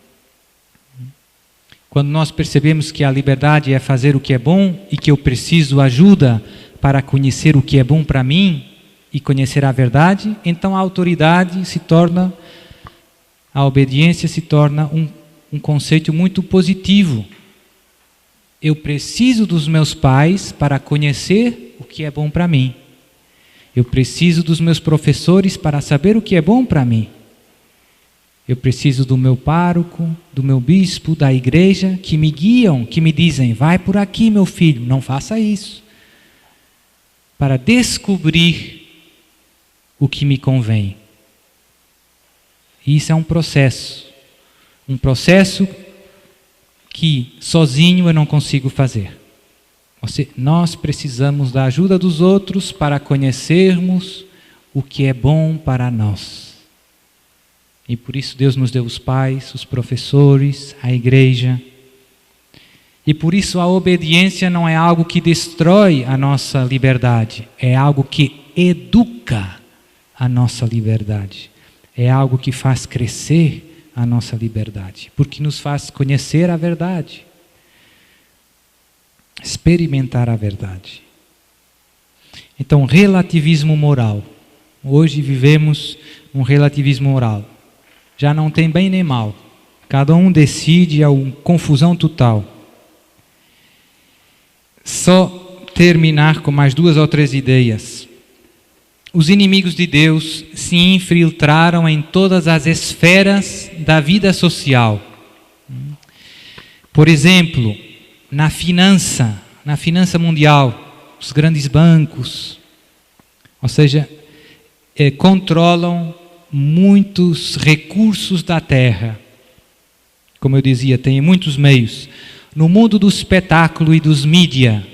Quando nós percebemos que a liberdade é fazer o que é bom e que eu preciso ajuda para conhecer o que é bom para mim e conhecer a verdade, então a autoridade se torna, a obediência se torna um conceito muito positivo. Eu preciso dos meus pais para conhecer o que é bom para mim. Eu preciso dos meus professores para saber o que é bom para mim. Eu preciso do meu pároco, do meu bispo, da igreja, que me guiam, que me dizem, vai por aqui, meu filho, não faça isso. Para descobrir o que me convém. E isso é um processo que sozinho eu não consigo fazer. Nós precisamos da ajuda dos outros para conhecermos o que é bom para nós. E por isso Deus nos deu os pais, os professores, a igreja. E por isso a obediência não é algo que destrói a nossa liberdade, é algo que educa a nossa liberdade. É algo que faz crescer a nossa liberdade, porque nos faz conhecer a verdade. Experimentar a verdade. Então, relativismo moral. Hoje vivemos um relativismo moral. Já não tem bem nem mal. Cada um decide, é uma confusão total. Só terminar com mais 2 ou 3 ideias. Os inimigos de Deus se infiltraram em todas as esferas da vida social. Por exemplo, na finança mundial, os grandes bancos, ou seja, controlam muitos recursos da terra. Como eu dizia, tem muitos meios. No mundo do espetáculo e dos mídia,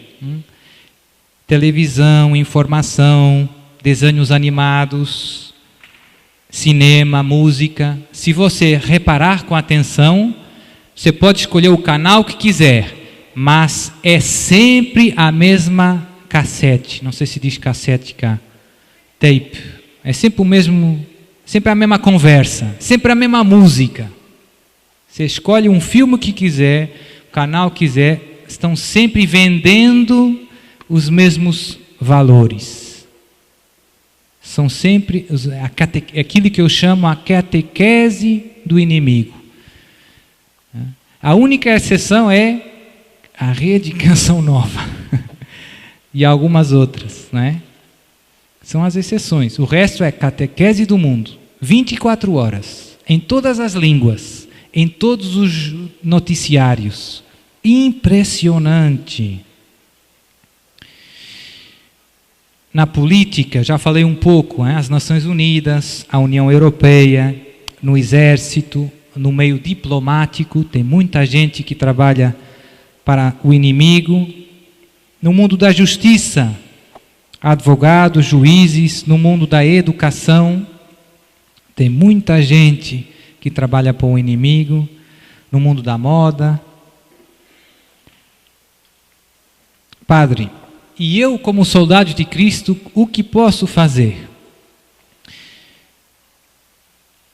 televisão, informação, desenhos animados, cinema, música. Se você reparar com atenção, você pode escolher o canal que quiser, mas é sempre a mesma cassete. Não sei se diz cassete cá. Tape. É sempre o mesmo, sempre a mesma conversa, sempre a mesma música. Você escolhe um filme que quiser, o canal que quiser, estão sempre vendendo os mesmos valores. São sempre aquilo que eu chamo a catequese do inimigo. A única exceção é a Rede Canção Nova e algumas outras, né? São as exceções. O resto é catequese do mundo, 24 horas, em todas as línguas, em todos os noticiários. Impressionante. Na política, já falei um pouco, né? As Nações Unidas, a União Europeia, no exército, no meio diplomático, tem muita gente que trabalha para o inimigo. No mundo da justiça, advogados, juízes. No mundo da educação, tem muita gente que trabalha para o inimigo. No mundo da moda. Padre, e eu como soldado de Cristo, o que posso fazer?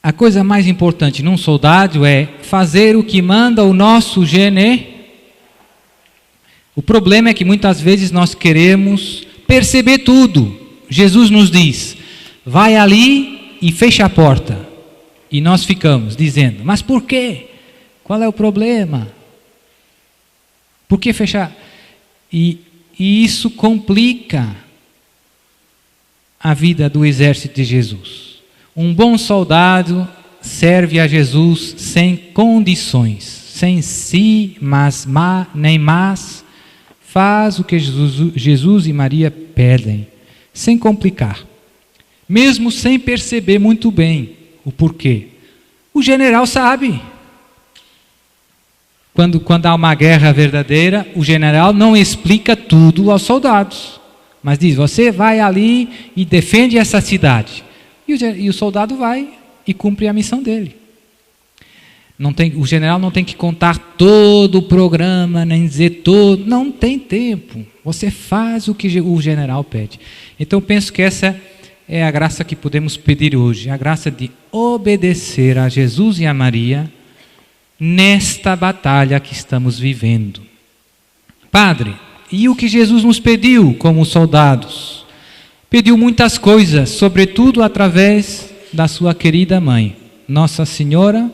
A coisa mais importante num soldado é fazer o que manda o nosso O problema é que muitas vezes nós queremos perceber tudo. Jesus nos diz, vai ali e fecha a porta. E nós ficamos dizendo, mas por quê? Qual é o problema? Por que fechar? E isso complica a vida do exército de Jesus. Um bom soldado serve a Jesus sem condições, sem si, nem mas, faz o que Jesus e Maria pedem, sem complicar, mesmo sem perceber muito bem o porquê. O general sabe. Quando há uma guerra verdadeira, o general não explica tudo aos soldados, mas diz, você vai ali e defende essa cidade. E o soldado vai e cumpre a missão dele. O general não tem que contar todo o programa, nem dizer todo, não tem tempo. Você faz o que o general pede. Então eu penso que essa é a graça que podemos pedir hoje, a graça de obedecer a Jesus e a Maria nesta batalha que estamos vivendo. Padre, e o que Jesus nos pediu como soldados? Pediu muitas coisas, sobretudo através da sua querida mãe, Nossa Senhora,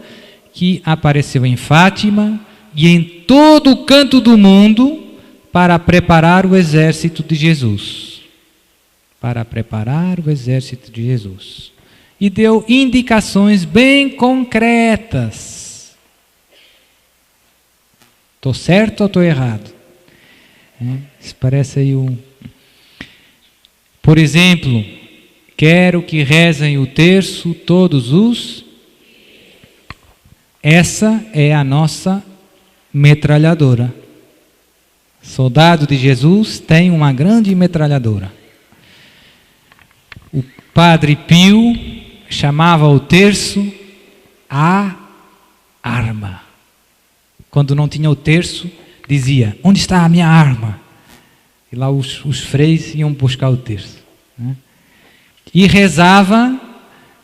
que apareceu em Fátima e em todo o canto do mundo para preparar o exército de Jesus. Para preparar o exército de Jesus. E deu indicações bem concretas. Estou certo ou estou errado? Isso parece aí Por exemplo, quero que rezem o terço todos os... Essa é a nossa metralhadora. Soldado de Jesus tem uma grande metralhadora. O Padre Pio chamava o terço a arma. Quando não tinha o terço, dizia, onde está a minha arma? E lá os freis iam buscar o terço. E rezava,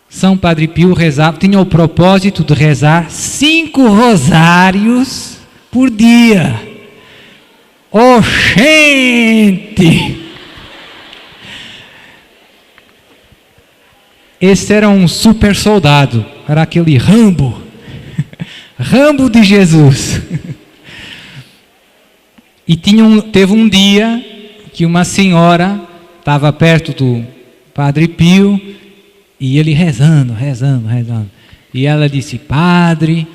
São Padre Pio rezava, tinha o propósito de rezar 5 rosários por dia. Oxente! Esse era um super soldado, era aquele Rambo. Rambo de Jesus. E teve um dia que uma senhora estava perto do Padre Pio e ele rezando. E ela disse, Padre,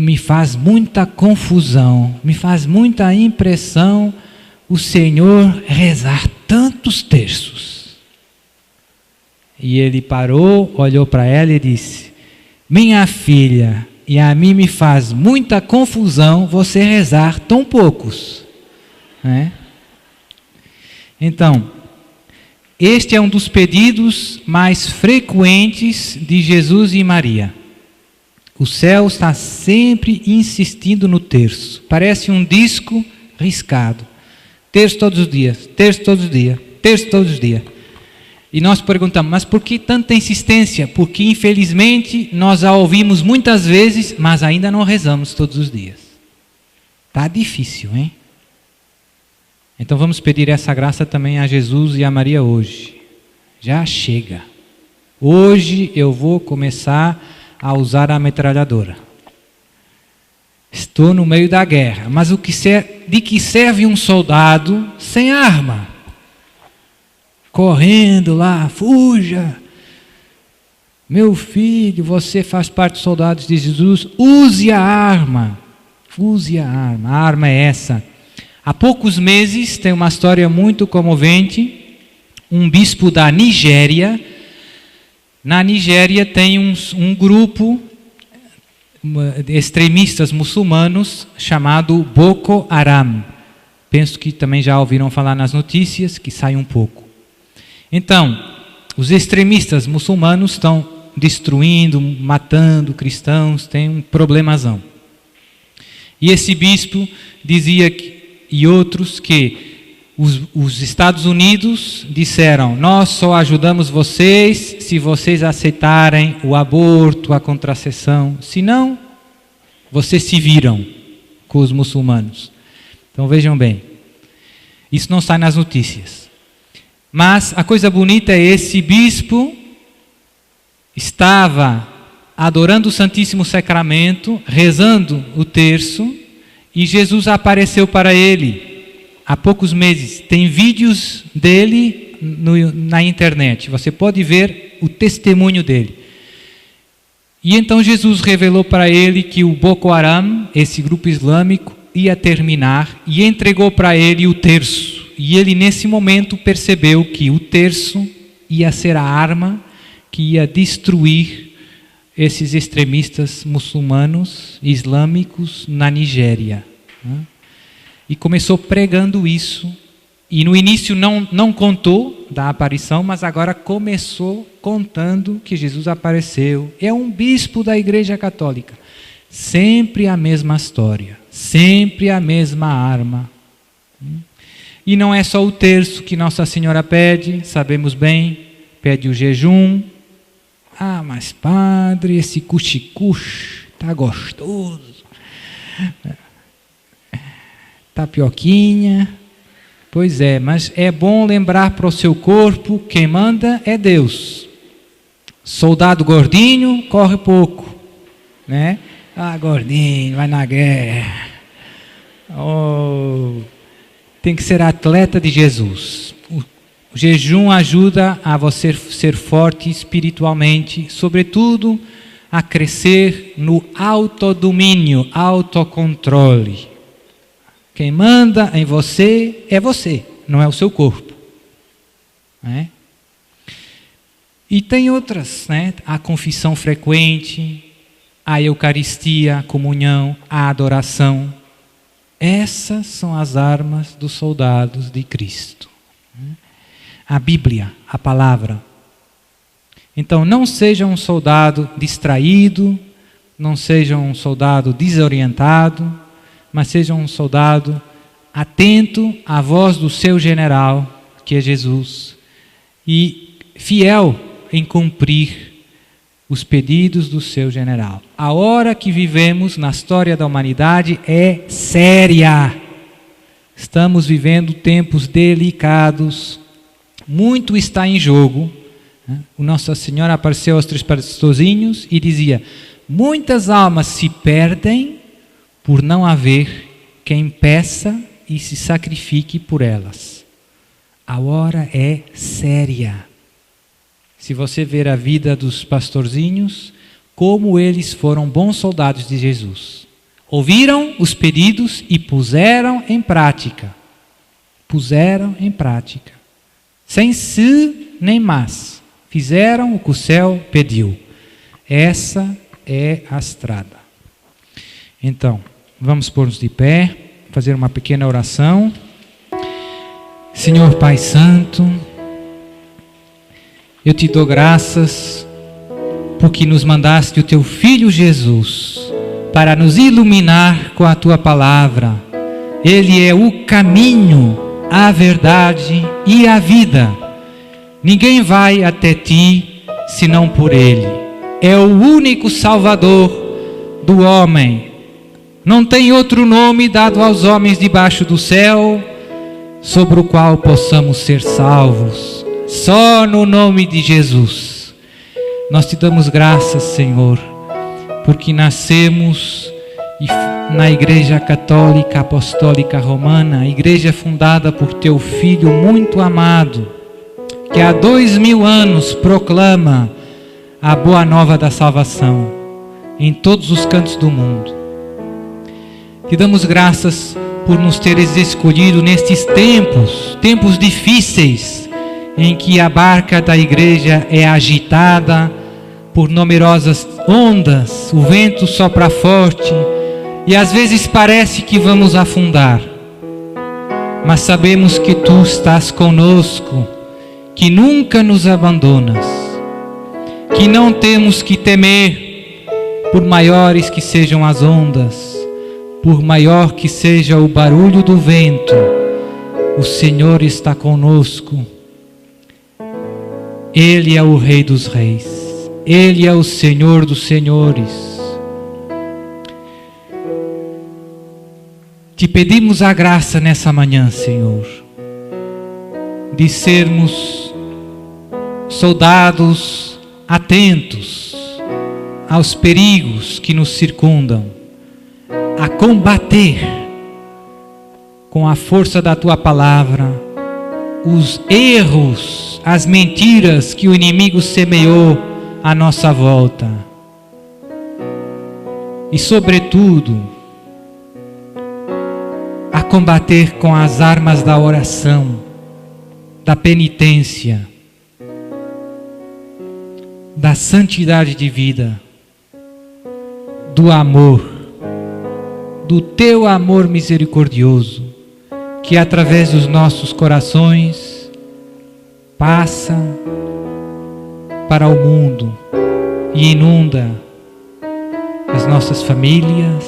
me faz muita confusão, me faz muita impressão o Senhor rezar tantos terços. E ele parou, olhou para ela e disse, minha filha, e a mim me faz muita confusão você rezar tão poucos. Então, este é um dos pedidos mais frequentes de Jesus e Maria. O céu está sempre insistindo no terço. Parece um disco riscado. Terço todos os dias, terço todos os dias, terço todos os dias. E nós perguntamos, mas por que tanta insistência? Porque infelizmente nós a ouvimos muitas vezes, mas ainda não rezamos todos os dias. Está difícil, hein? Então vamos pedir essa graça também a Jesus e a Maria hoje. Já chega. Hoje eu vou começar a usar a metralhadora. Estou no meio da guerra, mas de que serve um soldado sem arma? Correndo lá, fuja. Meu filho, você faz parte dos soldados de Jesus, use a arma. Use a arma. A arma é essa. Há poucos meses, tem uma história muito comovente, um bispo da Nigéria. Na Nigéria tem um grupo de extremistas muçulmanos chamado Boko Haram. Penso que também já ouviram falar nas notícias, que sai um pouco. Então, os extremistas muçulmanos estão destruindo, matando cristãos, tem um problemazão. E esse bispo dizia e outros que os Estados Unidos disseram, nós só ajudamos vocês se vocês aceitarem o aborto, a contracepção, senão vocês se viram com os muçulmanos. Então vejam bem, isso não sai nas notícias. Mas a coisa bonita é esse bispo estava adorando o Santíssimo Sacramento, rezando o terço, e Jesus apareceu para ele há poucos meses. Tem vídeos dele na internet, você pode ver o testemunho dele. E então Jesus revelou para ele que o Boko Haram, esse grupo islâmico, ia terminar e entregou para ele o terço. E ele nesse momento percebeu que o terço ia ser a arma que ia destruir esses extremistas muçulmanos, islâmicos na Nigéria. E começou pregando isso. E no início não contou da aparição, mas agora começou contando que Jesus apareceu. É um bispo da Igreja Católica. Sempre a mesma história, sempre a mesma arma. E não é só o terço que Nossa Senhora pede, sabemos bem, pede o jejum. Ah, mas padre, esse cuxi-cuxi tá gostoso. Tapioquinha. Pois é, mas é bom lembrar para o seu corpo, quem manda é Deus. Soldado gordinho corre pouco, né? Ah, gordinho, vai na guerra. Oh, tem que ser atleta de Jesus. O jejum ajuda a você ser forte espiritualmente, sobretudo a crescer no autodomínio, autocontrole. Quem manda em você é você, não é o seu corpo. Né? E tem outras, né? A confissão frequente, a Eucaristia, a comunhão, a adoração. Essas são as armas dos soldados de Cristo. A Bíblia, a palavra. Então não seja um soldado distraído, não seja um soldado desorientado, mas seja um soldado atento à voz do seu general, que é Jesus, e fiel em cumprir os pedidos do seu general. A hora que vivemos na história da humanidade é séria. Estamos vivendo tempos delicados, muito está em jogo. O Nossa Senhora apareceu aos 3 pastorzinhos e dizia: muitas almas se perdem por não haver quem peça e se sacrifique por elas. A hora é séria. Se você ver a vida dos pastorzinhos, como eles foram bons soldados de Jesus. Ouviram os pedidos e puseram em prática. Puseram em prática. Sem se nem mas. Fizeram o que o céu pediu. Essa é a estrada. Então, vamos pôr-nos de pé, fazer uma pequena oração. Senhor Pai Santo, eu te dou graças porque nos mandaste o teu Filho Jesus para nos iluminar com a tua palavra. Ele é o caminho, a verdade e a vida. Ninguém vai até ti senão por ele. É o único Salvador do homem. Não tem outro nome dado aos homens debaixo do céu sobre o qual possamos ser salvos. Só no nome de Jesus. Nós te damos graças, Senhor, porque nascemos na Igreja Católica Apostólica Romana, a igreja fundada por teu Filho muito amado, que há 2000 anos proclama a boa nova da salvação em todos os cantos do mundo. Te damos graças por nos teres escolhido nestes tempos difíceis, em que a barca da igreja é agitada por numerosas ondas, o vento sopra forte e às vezes parece que vamos afundar. Mas sabemos que tu estás conosco, que nunca nos abandonas, que não temos que temer, por maiores que sejam as ondas, por maior que seja o barulho do vento, o Senhor está conosco. Ele é o Rei dos Reis, Ele é o Senhor dos Senhores. Te pedimos a graça nessa manhã, Senhor, de sermos soldados atentos aos perigos que nos circundam, a combater com a força da Tua palavra os erros, as mentiras que o inimigo semeou à nossa volta. E sobretudo, a combater com as armas da oração, da penitência, da santidade de vida, do amor, do Teu amor misericordioso, que através dos nossos corações passa para o mundo e inunda as nossas famílias,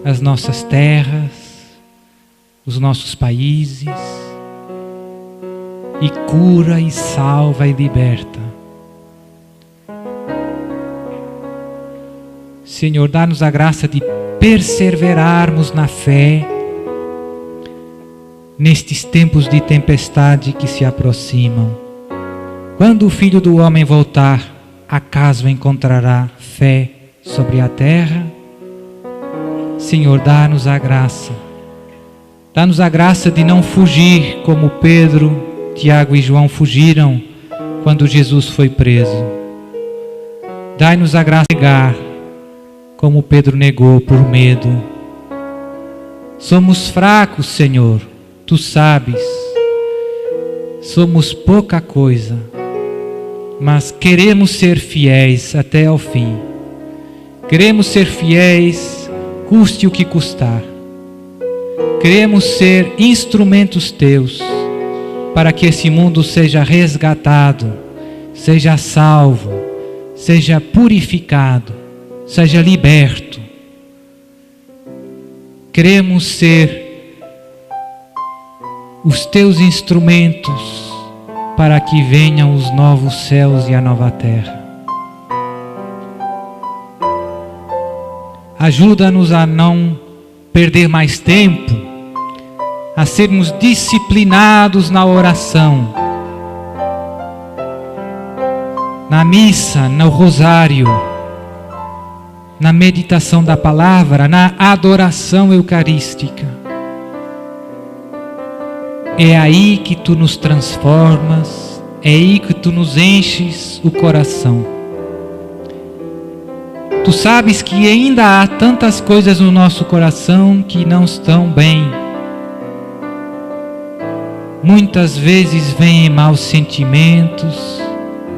as nossas terras, os nossos países, e cura e salva e liberta. Senhor, dá-nos a graça de perseverarmos na fé nestes tempos de tempestade que se aproximam. Quando o Filho do Homem voltar, acaso encontrará fé sobre a terra? Senhor, dá-nos a graça. Dá-nos a graça de não fugir como Pedro, Tiago e João fugiram quando Jesus foi preso. Dai-nos a graça de negar como Pedro negou por medo. Somos fracos, Senhor, Tu sabes. Somos pouca coisa, mas queremos ser fiéis até ao fim. Queremos ser fiéis, custe o que custar. Queremos ser instrumentos Teus para que esse mundo seja resgatado, seja salvo, seja purificado, seja liberto. Queremos ser os Teus instrumentos para que venham os novos céus e a nova terra. Ajuda-nos a não perder mais tempo, a sermos disciplinados na oração, na missa, no rosário, na meditação da palavra, na adoração eucarística. É aí que Tu nos transformas, é aí que Tu nos enches o coração. Tu sabes que ainda há tantas coisas no nosso coração que não estão bem. Muitas vezes vêm maus sentimentos,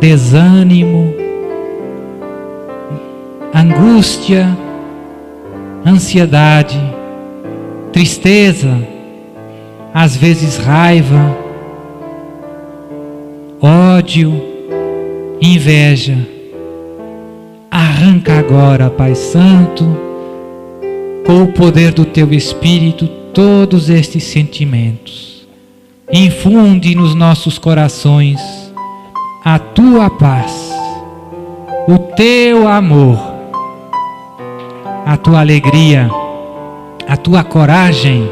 desânimo, angústia, ansiedade, tristeza, às vezes raiva, ódio, inveja. Arranca agora, Pai Santo, com o poder do Teu Espírito, todos estes sentimentos. Infunde nos nossos corações a Tua paz, o Teu amor, a Tua alegria, a Tua coragem,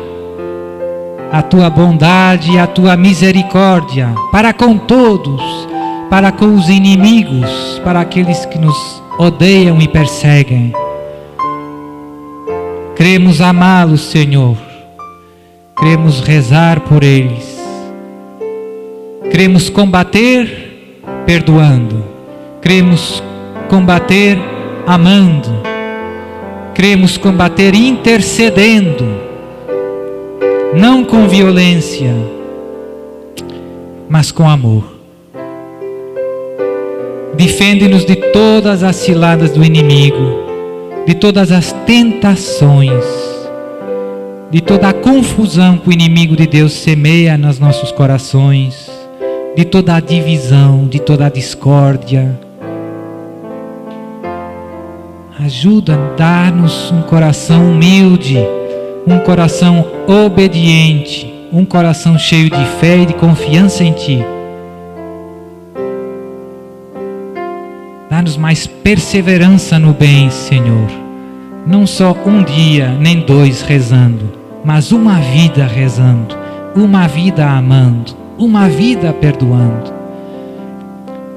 a Tua bondade e a Tua misericórdia para com todos, para com os inimigos, para aqueles que nos odeiam e perseguem. Queremos amá-los, Senhor. Queremos rezar por eles. Queremos combater perdoando. Queremos combater amando. Queremos combater intercedendo. Não com violência, mas com amor. Defende-nos de todas as ciladas do inimigo, de todas as tentações, de toda a confusão que o inimigo de Deus semeia nos nossos corações, de toda a divisão, de toda a discórdia. Ajuda, dá-nos um coração humilde, um coração obediente, um coração cheio de fé e de confiança em Ti. Dá-nos mais perseverança no bem, Senhor. não só um dia nem 2 rezando, mas uma vida rezando, uma vida amando, uma vida perdoando.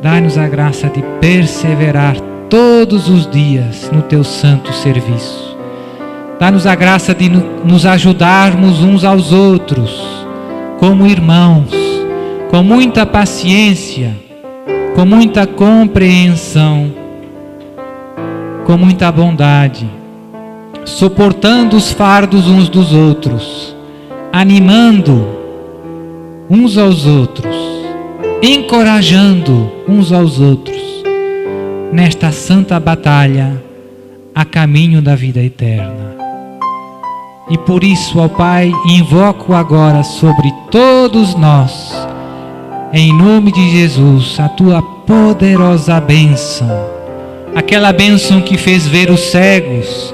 Dai-nos a graça de perseverar todos os dias no teu santo serviço. Dá-nos a graça de nos ajudarmos uns aos outros, como irmãos, com muita paciência, com muita compreensão, com muita bondade, suportando os fardos uns dos outros, animando uns aos outros, encorajando uns aos outros, nesta santa batalha a caminho da vida eterna. E por isso, ó Pai, invoco agora sobre todos nós, em nome de Jesus, a Tua poderosa bênção, aquela bênção que fez ver os cegos,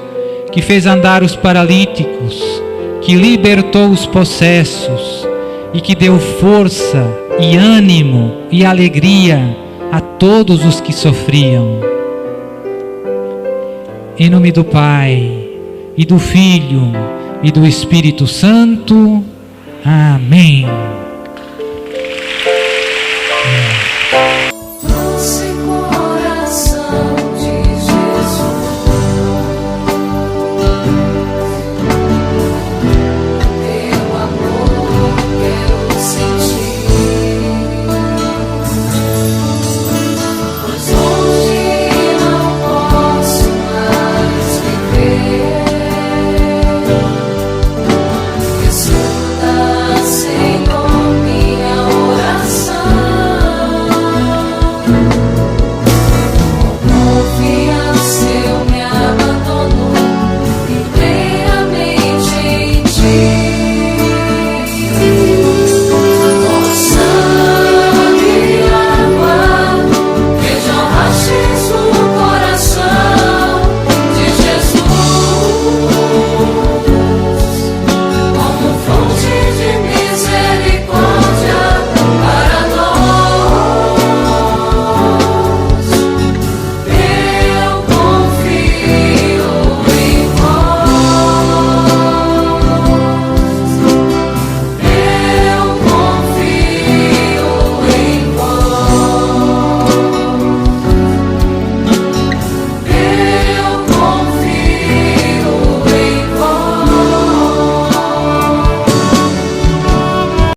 que fez andar os paralíticos, que libertou os possessos e que deu força e ânimo e alegria a todos os que sofriam. Em nome do Pai, e do Filho, e do Espírito Santo. Amém.